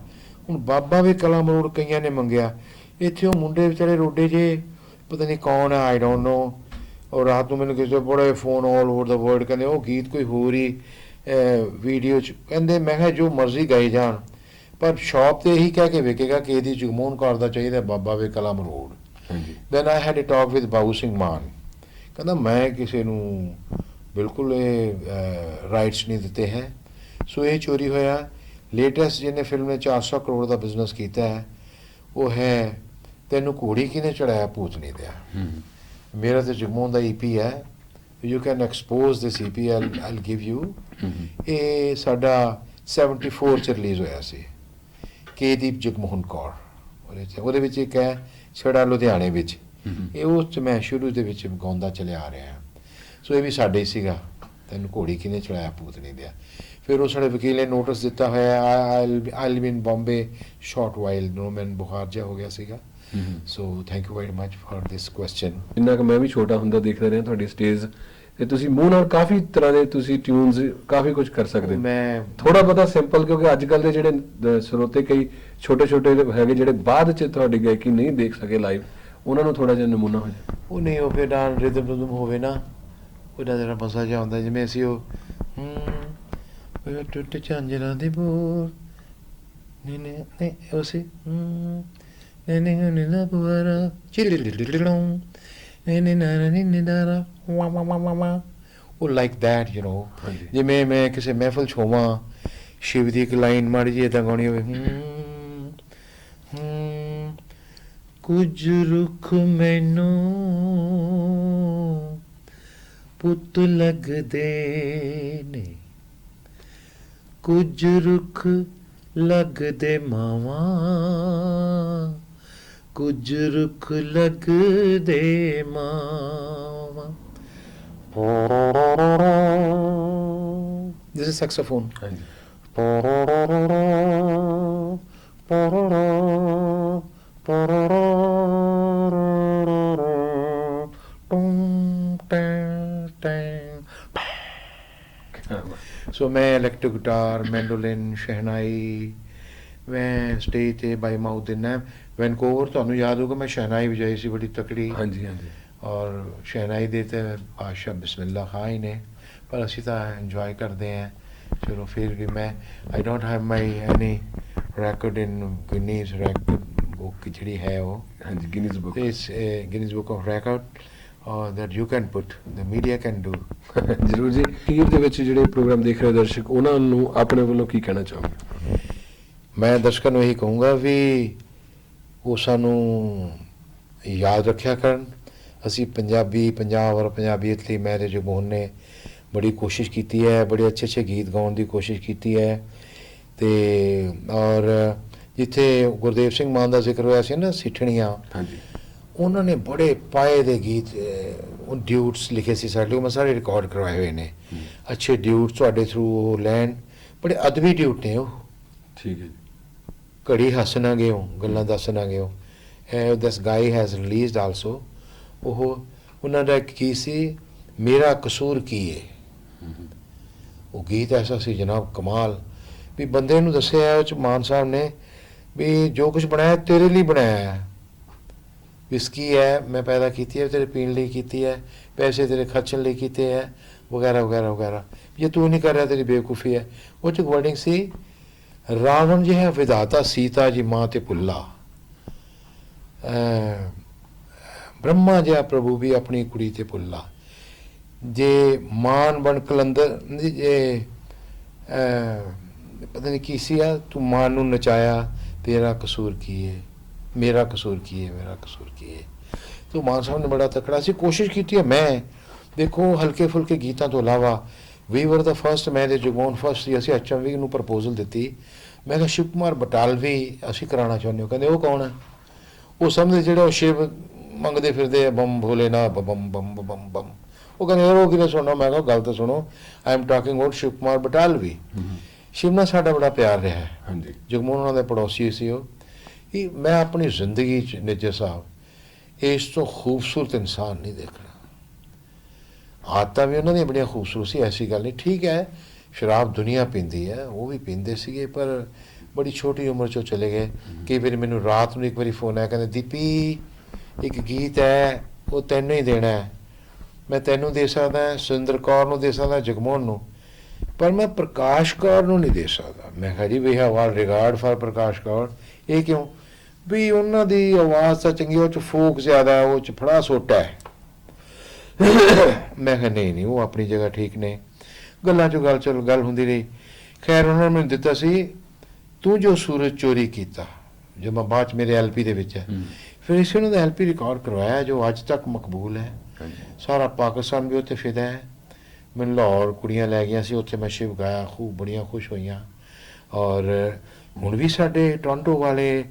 ਹੁਣ ਬਾਬਾ ਵੀ ਕਲਾ ਮਰੋੜ ਕਈਆਂ ਨੇ ਮੰਗਿਆ, ਇੱਥੇ ਉਹ ਮੁੰਡੇ ਵਿਚਾਰੇ ਰੋਡੇ ਜੇ, ਪਤਾ ਨਹੀਂ ਕੌਣ ਹੈ, ਆਈ ਡੋਂਟ ਨੋ। ਔਰ ਰਾਤ ਨੂੰ ਮੈਨੂੰ ਕਿਸੇ ਬੜੇ ਫੋਨ ਆਲ ਓਵਰ ਦਾ ਵਰਲਡ, ਕਹਿੰਦੇ ਉਹ ਗੀਤ ਕੋਈ ਹੋਰ ਹੀ ਵੀਡੀਓ 'ਚ, ਕਹਿੰਦੇ ਮੈਂ ਕਿਹਾ ਜੋ ਮਰਜ਼ੀ ਗਾਏ ਜਾਣ, ਪਰ ਸ਼ਾਪ 'ਤੇ ਇਹੀ ਕਹਿ ਕੇ ਵਿਕੇਗਾ ਕਿ ਇਹਦੀ ਜਗਮੋਹਨ ਕੌਰ ਦਾ ਚਾਹੀਦਾ ਬਾਬਾ ਵੇ ਕਲਾ ਮਰੋੜ। Then I had a talk with Babu Singh Maan, ਕਹਿੰਦਾ ਮੈਂ ਕਿਸੇ ਨੂੰ ਬਿਲਕੁਲ ਇਹ ਰਾਈਟਸ ਨਹੀਂ ਦਿੱਤੇ ਹੈ। ਸੋ ਇਹ ਚੋਰੀ ਹੋਇਆ। ਲੇਟੈਸਟ ਜਿਹਨੇ ਫਿਲਮ ਨੇ 400 ਕਰੋੜ ਦਾ ਬਿਜ਼ਨਸ ਕੀਤਾ ਹੈ, ਉਹ ਹੈ ਤੈਨੂੰ ਘੋੜੀ ਕਿਹਨੇ ਚੜਾਇਆ ਭੂਤ ਨਹੀਂ ਦਿਆ। ਮੇਰਾ ਤਾਂ ਜਗਮੋਹਨ ਦਾ EP ਹੈ, you can expose this EP, I'll give you. ਇਹ ਸਾਡਾ 74 'ਚ ਰਿਲੀਜ਼ ਹੋਇਆ ਸੀ, ਕੇਦੀਪ ਜਗਮੋਹਨ ਕੌਰ ਉਹਦੇ ਵਿੱਚ ਇੱਕ ਹੈ ਛੜਾ ਲੁਧਿਆਣੇ ਵਿੱਚ, ਇਹ ਉਸ 'ਚ ਮੈਂ ਸ਼ੁਰੂ ਦੇ ਵਿੱਚ ਗਾਉਂਦਾ ਚਲਿਆ ਆ ਰਿਹਾ। ਸੋ ਇਹ ਵੀ ਸਾਡੇ ਹੀ ਸੀਗਾ, ਤੈਨੂੰ ਘੋੜੀ ਕਿਹਨੇ ਚੜਾਇਆ ਭੂਤ ਨਹੀਂ ਦਿਆ। ਫਿਰ ਉਹ ਸਾਡੇ ਵਕੀਲ ਨੇ ਨੋਟਿਸ ਦਿੱਤਾ ਹੋਇਆ, I'll be in Bombay short while, no ਮੈਨੂੰ ਬੁਖਾਰ ਜਿਹਾ ਹੋ ਗਿਆ ਸੀਗਾ। So thank you very much for this question. ਜਿੰਨਾ ਕਿ ਮੈਂ ਵੀ ਛੋਟਾ ਹੁੰਦਾ ਦੇਖਦਾ ਰਿਹਾ ਤੁਹਾਡੀ ਸਟੇਜ ਤੇ, ਤੁਸੀਂ ਮੂੰਹ ਨਾਲ ਕਾਫੀ ਤਰ੍ਹਾਂ ਦੇ ਤੁਸੀਂ ਟਿਊਨਸ ਕਾਫੀ ਕੁਝ ਕਰ ਸਕਦੇ। ਮੈਂ ਥੋੜਾ ਬਹੁਤਾ ਸਿੰਪਲ, ਕਿਉਂਕਿ ਅੱਜ ਕੱਲ ਦੇ ਜਿਹੜੇ ਸਰੋਤੇ ਕਈ ਛੋਟੇ ਛੋਟੇ ਹੈਗੇ ਜਿਹੜੇ ਬਾਅਦ ਚ ਤੁਹਾਡੀ ਗਾਇਕੀ ਨਹੀਂ ਦੇਖ ਸਕੇ ਲਾਈਵ, ਉਹਨਾਂ ਨੂੰ ਥੋੜਾ ਜਿਹਾ ਨਮੂਨਾ ਹੋ ਜਾਏ। ਉਹ ਨਹੀਂ, ਉਹ ਫਿਰ ਡਾਂ ਰਿਦਮ ਹੋਵੇ ਨਾ, ਉਹਦਾ ਜਿਹੜਾ ਮਜ਼ਾ ਜਿਹਾ ਹੁੰਦਾ। ਜਿਵੇਂ ਅਸੀਂ ਉਹ ਟੁੱਟ ਝਾਂਜਰਾਂ ਦੇ ਬੋਰ ਨੇ ਨੇ ਉਹ ਸੀ ਨੇ ਨੇ ਨਾ ਬੁਆਰਾ ਚਿੜਿੜਿੜਿੜੋਂ ਨੇ ਨੇ ਨਾ ਨੇ ਦਾਰਾ ਵਾ ਵਾ ਵਾ ਵਾ, ਉਹ ਲਾਈਕ ਦੈਟ, ਯੂ ਨੋ। ਜਿਵੇਂ ਮੈਂ ਕਿਸੇ ਮਹਿਫਲ 'ਚ ਹੋਵਾਂ, ਸ਼ਿਵ ਦੀ ਇੱਕ ਲਾਈਨ ਮਾੜੀ ਜਿਹੀ ਏਦਾਂ ਗਾਉਣੀ ਹੋਵੇ, ਕੁਝ ਰੁੱਖ ਮੈਨੂੰ ਪੁੱਤ ਲੱਗਦੇ ਨੇ, ਕੁਝ ਰੁੱਖ ਲੱਗਦੇ ਮਾਵਾਂ, ਕੁਝ ਰੁੱਖ ਲੱਗਦੇ ਮਾਵਾਂ। This is saxophone. ਹਾਂਜੀ ਸੋ ਮੈਂ ਇਲੈਕਟ੍ਰਿਕ ਗਿਟਾਰ, ਮੈਂਡੋਲਿਨ, ਸ਼ਹਿਨਾਈ, ਮੈਂ ਸਟੇਜ ਤੇ ਬਾਈ ਮਾਊਥ ਦਿੰਦਾ। ਵੈਨਕੂਵਰ ਤੁਹਾਨੂੰ ਯਾਦ ਹੋਊਗਾ ਮੈਂ ਸ਼ਹਿਨਾਈ ਵਜਾਈ ਸੀ ਬੜੀ ਤਕੜੀ, ਹਾਂਜੀ ਹਾਂਜੀ ਔਰ ਸ਼ਹਿਨਾਈ ਦੇ ਤੇ ਬਾਦਸ਼ਾਹ ਬਿਸਮਿਲ੍ਲਾ ਖਾਂ ਹੀ ਨੇ, ਪਰ ਅਸੀਂ ਤਾਂ ਇੰਜੋਏ ਕਰਦੇ ਹਾਂ। ਚਲੋ ਫਿਰ ਵੀ ਮੈਂ I don't have my any record in Guinness record book ਜਿਹੜੀ ਹੈ ਉਹ ਹਾਂਜੀ ਗਿਨੀਜ਼ ਬੁੱਕ ਇਸ Guinness book of record that you can put, the media can do. ਜ਼ਰੂਰ ਜੀ। ਅਖੀਰ ਦੇ ਵਿੱਚ ਜਿਹੜੇ ਪ੍ਰੋਗਰਾਮ ਦੇਖ ਰਹੇ ਦਰਸ਼ਕ ਉਹਨਾਂ ਨੂੰ ਆਪਣੇ ਵੱਲੋਂ ਕੀ ਕਹਿਣਾ ਚਾਹੋਗੇ? ਮੈਂ ਦਰਸ਼ਕਾਂ ਨੂੰ ਇਹੀ ਕਹੂੰਗਾ ਵੀ ਉਹ ਸਾਨੂੰ ਯਾਦ ਰੱਖਿਆ ਕਰਨ। ਅਸੀਂ ਪੰਜਾਬੀ, ਪੰਜਾਬ ਔਰ ਪੰਜਾਬੀਅਤ ਲਈ ਮੇਰੇ ਜਗਮੋਹਨ ਨੇ ਬੜੀ ਕੋਸ਼ਿਸ਼ ਕੀਤੀ ਹੈ, ਬੜੇ ਅੱਛੇ ਅੱਛੇ ਗੀਤ ਗਾਉਣ ਦੀ ਕੋਸ਼ਿਸ਼ ਕੀਤੀ ਹੈ। ਅਤੇ ਔਰ ਜਿੱਥੇ ਗੁਰਦੇਵ ਸਿੰਘ ਮਾਨ ਦਾ ਜ਼ਿਕਰ ਹੋਇਆ ਸੀ ਨਾ, ਸਿੱਠਣੀਆਂ, ਹਾਂਜੀ ਉਹਨਾਂ ਨੇ ਬੜੇ ਪਾਏ ਦੇ ਗੀਤ ਡਿਊਟਸ ਲਿਖੇ ਸੀ ਸਾਡੇ ਲਈ, ਉਹ ਮੈਂ ਸਾਰੇ ਰਿਕਾਰਡ ਕਰਵਾਏ ਹੋਏ ਨੇ। ਅੱਛੇ ਡਿਊਟਸ ਤੁਹਾਡੇ ਥਰੂ ਉਹ ਲੈਣ, ਬੜੇ ਅਦਬੀ ਡਿਊਟ ਨੇ ਉਹ। ਠੀਕ ਹੈ ਜੀ। ਘੜੀ ਹੱਸ ਨਾ ਗਏ ਹੋ, ਗੱਲਾਂ ਦੱਸ ਨਾ ਗਏ ਹੋ। ਦਿਸ ਗਾਈ ਹੈਜ਼ ਰਿਲੀਜ਼ਡ ਆਲਸੋ। ਉਹ ਉਹਨਾਂ ਦਾ ਇੱਕ ਕੀ ਸੀ, ਮੇਰਾ ਕਸੂਰ ਕੀ ਹੈ। ਉਹ ਗੀਤ ਐਸਾ ਸੀ ਜਨਾਬ ਕਮਾਲ, ਵੀ ਬੰਦੇ ਨੂੰ ਦੱਸਿਆ ਉਹ 'ਚ ਮਾਨ ਸਾਹਿਬ ਨੇ ਵੀ ਜੋ ਕੁਛ ਬਣਾਇਆ ਤੇਰੇ ਲਈ ਬਣਾਇਆ ਹੈ। ਵਿਸਕੀ ਹੈ ਮੈਂ ਪੈਦਾ ਕੀਤੀ ਹੈ, ਤੇਰੇ ਪੀਣ ਲਈ ਕੀਤੀ ਹੈ, ਪੈਸੇ ਤੇਰੇ ਖਰਚਣ ਲਈ ਕੀਤੇ ਹੈ, ਵਗੈਰਾ ਵਗੈਰਾ ਵਗੈਰਾ। ਜੇ ਤੂੰ ਨਹੀਂ ਕਰ ਰਿਹਾ ਤੇਰੀ ਬੇਵਕੂਫੀ ਹੈ। ਉਹ 'ਚ ਵਰਡਿੰਗ ਸੀ, ਰਾਵਣ ਜਿਹਾ ਵਿਧਾਤਾ ਸੀਤਾ ਜੀ ਮਾਂ ਤੇ ਭੁੱਲਾ, ਬ੍ਰਹਮਾ ਜਿਹਾ ਪ੍ਰਭੂ ਵੀ ਆਪਣੀ ਕੁੜੀ ਤੇ ਭੁੱਲਾ। ਜੇ ਮਾਨ ਬਣ ਕਲੰਦਰ, ਜੇ ਪਤਾ ਨਹੀਂ ਕੀ ਸੀ ਆ, ਤੂੰ ਮਾਨ ਨੂੰ ਨਚਾਇਆ, ਤੇਰਾ ਕਸੂਰ ਕੀ ਹੈ, ਮੇਰਾ ਕਸੂਰ ਕੀ ਹੈ, ਮੇਰਾ ਕਸੂਰ ਕੀ ਹੈ। ਤੋ ਮਾਨ ਸਾਹਿਬ ਨੇ ਬੜਾ ਤਕੜਾ ਸੀ, ਕੋਸ਼ਿਸ਼ ਕੀਤੀ ਹੈ। ਮੈਂ ਦੇਖੋ ਹਲਕੇ ਫੁਲਕੇ ਗੀਤਾਂ ਤੋਂ ਇਲਾਵਾ ਵੀ ਵਰ ਦਾ ਫਸਟ, ਮੈਂ ਦੇ ਜਗਮੋਹਨ ਫਸਟ ਸੀ। ਅਸੀਂ HMV ਨੂੰ ਪ੍ਰਪੋਜ਼ਲ ਦਿੱਤੀ। ਮੈਂ ਕਿਹਾ ਸ਼ਿਵ ਕੁਮਾਰ ਬਟਾਲਵੀ ਅਸੀਂ ਕਰਾਉਣਾ ਚਾਹੁੰਦੇ ਹੋ। ਕਹਿੰਦੇ ਉਹ ਕੌਣ ਹੈ? ਉਹ ਸਮਝਦੇ ਜਿਹੜਾ ਉਹ ਸ਼ਿਵ ਮੰਗਦੇ ਫਿਰਦੇ ਆ, ਬੰਮ ਭੋਲੇ ਨਾ ਬੰਮ ਬੰਮ ਬੰਮ ਬੰਮ। ਉਹ ਕਹਿੰਦੇ ਯਾਰ ਉਹ ਕਿਵੇਂ ਸੁਣੋ? ਮੈਂ ਕਿਹਾ ਗੱਲ ਤਾਂ ਸੁਣੋ, I am talking about Shiv Kumar Batalvi. Shiv ਨਾਲ ਸਾਡਾ ਬੜਾ ਪਿਆਰ ਰਿਹਾ ਹੈ। ਹਾਂਜੀ ਜਗਮੋਹਨ ਉਹਨਾਂ ਦੇ ਪੜੋਸੀ ਸੀ ਉਹ। ਇਹ ਮੈਂ ਆਪਣੀ ਜ਼ਿੰਦਗੀ 'ਚ ਨਿੱਜਰ ਸਾਹਿਬ ਇਸ ਤੋਂ ਖੂਬਸੂਰਤ ਇਨਸਾਨ ਨਹੀਂ ਦੇਖਣਾ। ਆਦਤਾਂ ਵੀ ਉਹਨਾਂ ਦੀਆਂ ਬੜੀਆਂ ਖੂਬਸੂਰਤ ਸੀ, ਐਸੀ ਗੱਲ ਨਹੀਂ। ਠੀਕ ਹੈ ਸ਼ਰਾਬ ਦੁਨੀਆ ਪੀਂਦੀ ਹੈ, ਉਹ ਵੀ ਪੀਂਦੇ ਸੀਗੇ, ਪਰ ਬੜੀ ਛੋਟੀ ਉਮਰ 'ਚੋਂ ਚਲੇ ਗਏ। ਕਈ ਵਾਰੀ ਮੈਨੂੰ ਰਾਤ ਨੂੰ ਇੱਕ ਵਾਰੀ ਫੋਨ ਆਇਆ, ਕਹਿੰਦੇ ਦੀਪੀ ਇੱਕ ਗੀਤ ਹੈ ਉਹ ਤੈਨੂੰ ਹੀ ਦੇਣਾ ਹੈ। ਮੈਂ ਤੈਨੂੰ ਦੇ ਸਕਦਾ, ਸੁਰਿੰਦਰ ਕੌਰ ਨੂੰ ਦੇ ਸਕਦਾ, ਜਗਮੋਹਨ ਨੂੰ, ਪਰ ਮੈਂ ਪ੍ਰਕਾਸ਼ ਕੌਰ ਨੂੰ ਨਹੀਂ ਦੇ ਸਕਦਾ। ਮੈਂ ਕਿਹਾ ਜੀ we have all regard for Prakash Kaur. ਇਹ ਕਿਉਂ? ਵੀ ਉਹਨਾਂ ਦੀ ਆਵਾਜ਼ ਤਾਂ ਚੰਗੀ, ਉਹ 'ਚ ਫੋਕ ਜ਼ਿਆਦਾ, ਉਹ 'ਚ ਫੜਾ ਸੋਟਾ ਹੈ। ਮੈਂ ਕਿਹਾ ਨਹੀਂ ਉਹ ਆਪਣੀ ਜਗ੍ਹਾ ਠੀਕ ਨੇ। ਗੱਲਾਂ 'ਚੋਂ ਗੱਲ ਹੁੰਦੀ ਰਹੀ। ਖੈਰ ਉਹਨਾਂ ਨੇ ਮੈਨੂੰ ਦਿੱਤਾ ਸੀ ਤੂੰ ਜੋ ਸੂਰਜ ਚੋਰੀ ਕੀਤਾ, ਜੋ ਮੈਂ ਬਾਅਦ 'ਚ ਮੇਰੇ LP ਦੇ ਵਿੱਚ ਹੈ। ਫਿਰ ਇਸੇ ਉਹਨਾਂ ਦਾ LP ਰਿਕਾਰਡ ਕਰਵਾਇਆ ਜੋ ਅੱਜ ਤੱਕ ਮਕਬੂਲ ਹੈ। ਸਾਰਾ ਪਾਕਿਸਤਾਨ ਵੀ ਉੱਥੇ ਫਿਦਾ ਹੈ। ਮੈਨੂੰ ਲਾਹੌਰ ਕੁੜੀਆਂ ਲੈ ਗਈਆਂ ਸੀ, ਉੱਥੇ ਮੈਂ ਸ਼ਿਵ ਗਾਇਆ, ਖੂਬ ਬੜੀਆਂ ਖੁਸ਼ ਹੋਈਆਂ। ਔਰ ਹੁਣ ਵੀ ਸਾਡੇ ਟੋਰਾਂਟੋ ਵਾਲੇ,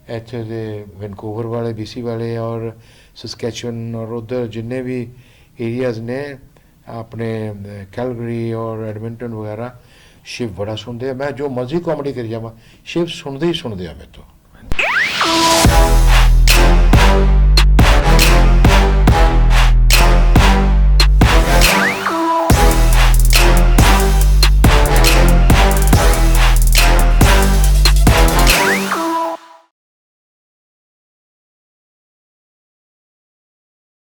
ਇੱਥੇ ਦੇ ਵੈਨਕੂਵਰ ਵਾਲੇ, BC ਵਾਲੇ ਔਰ ਸਸਕੈਚੁਅਨ ਔਰ ਉੱਧਰ ਜਿੰਨੇ ਵੀ ਏਰੀਆਜ਼ ਨੇ ਆਪਣੇ ਕੈਲਗਰੀ ਔਰ ਐਡਮਿੰਟਨ ਵਗੈਰਾ, ਸ਼ਿਵ ਬੜਾ ਸੁਣਦੇ ਆ। ਮੈਂ ਜੋ ਮਰਜ਼ੀ ਕਾਮੇਡੀ ਕਰੀ ਜਾਵਾਂ, ਸ਼ਿਵ ਸੁਣਦੇ ਹੀ ਸੁਣਦੇ ਆ ਮੇਰੇ ਤੋਂ।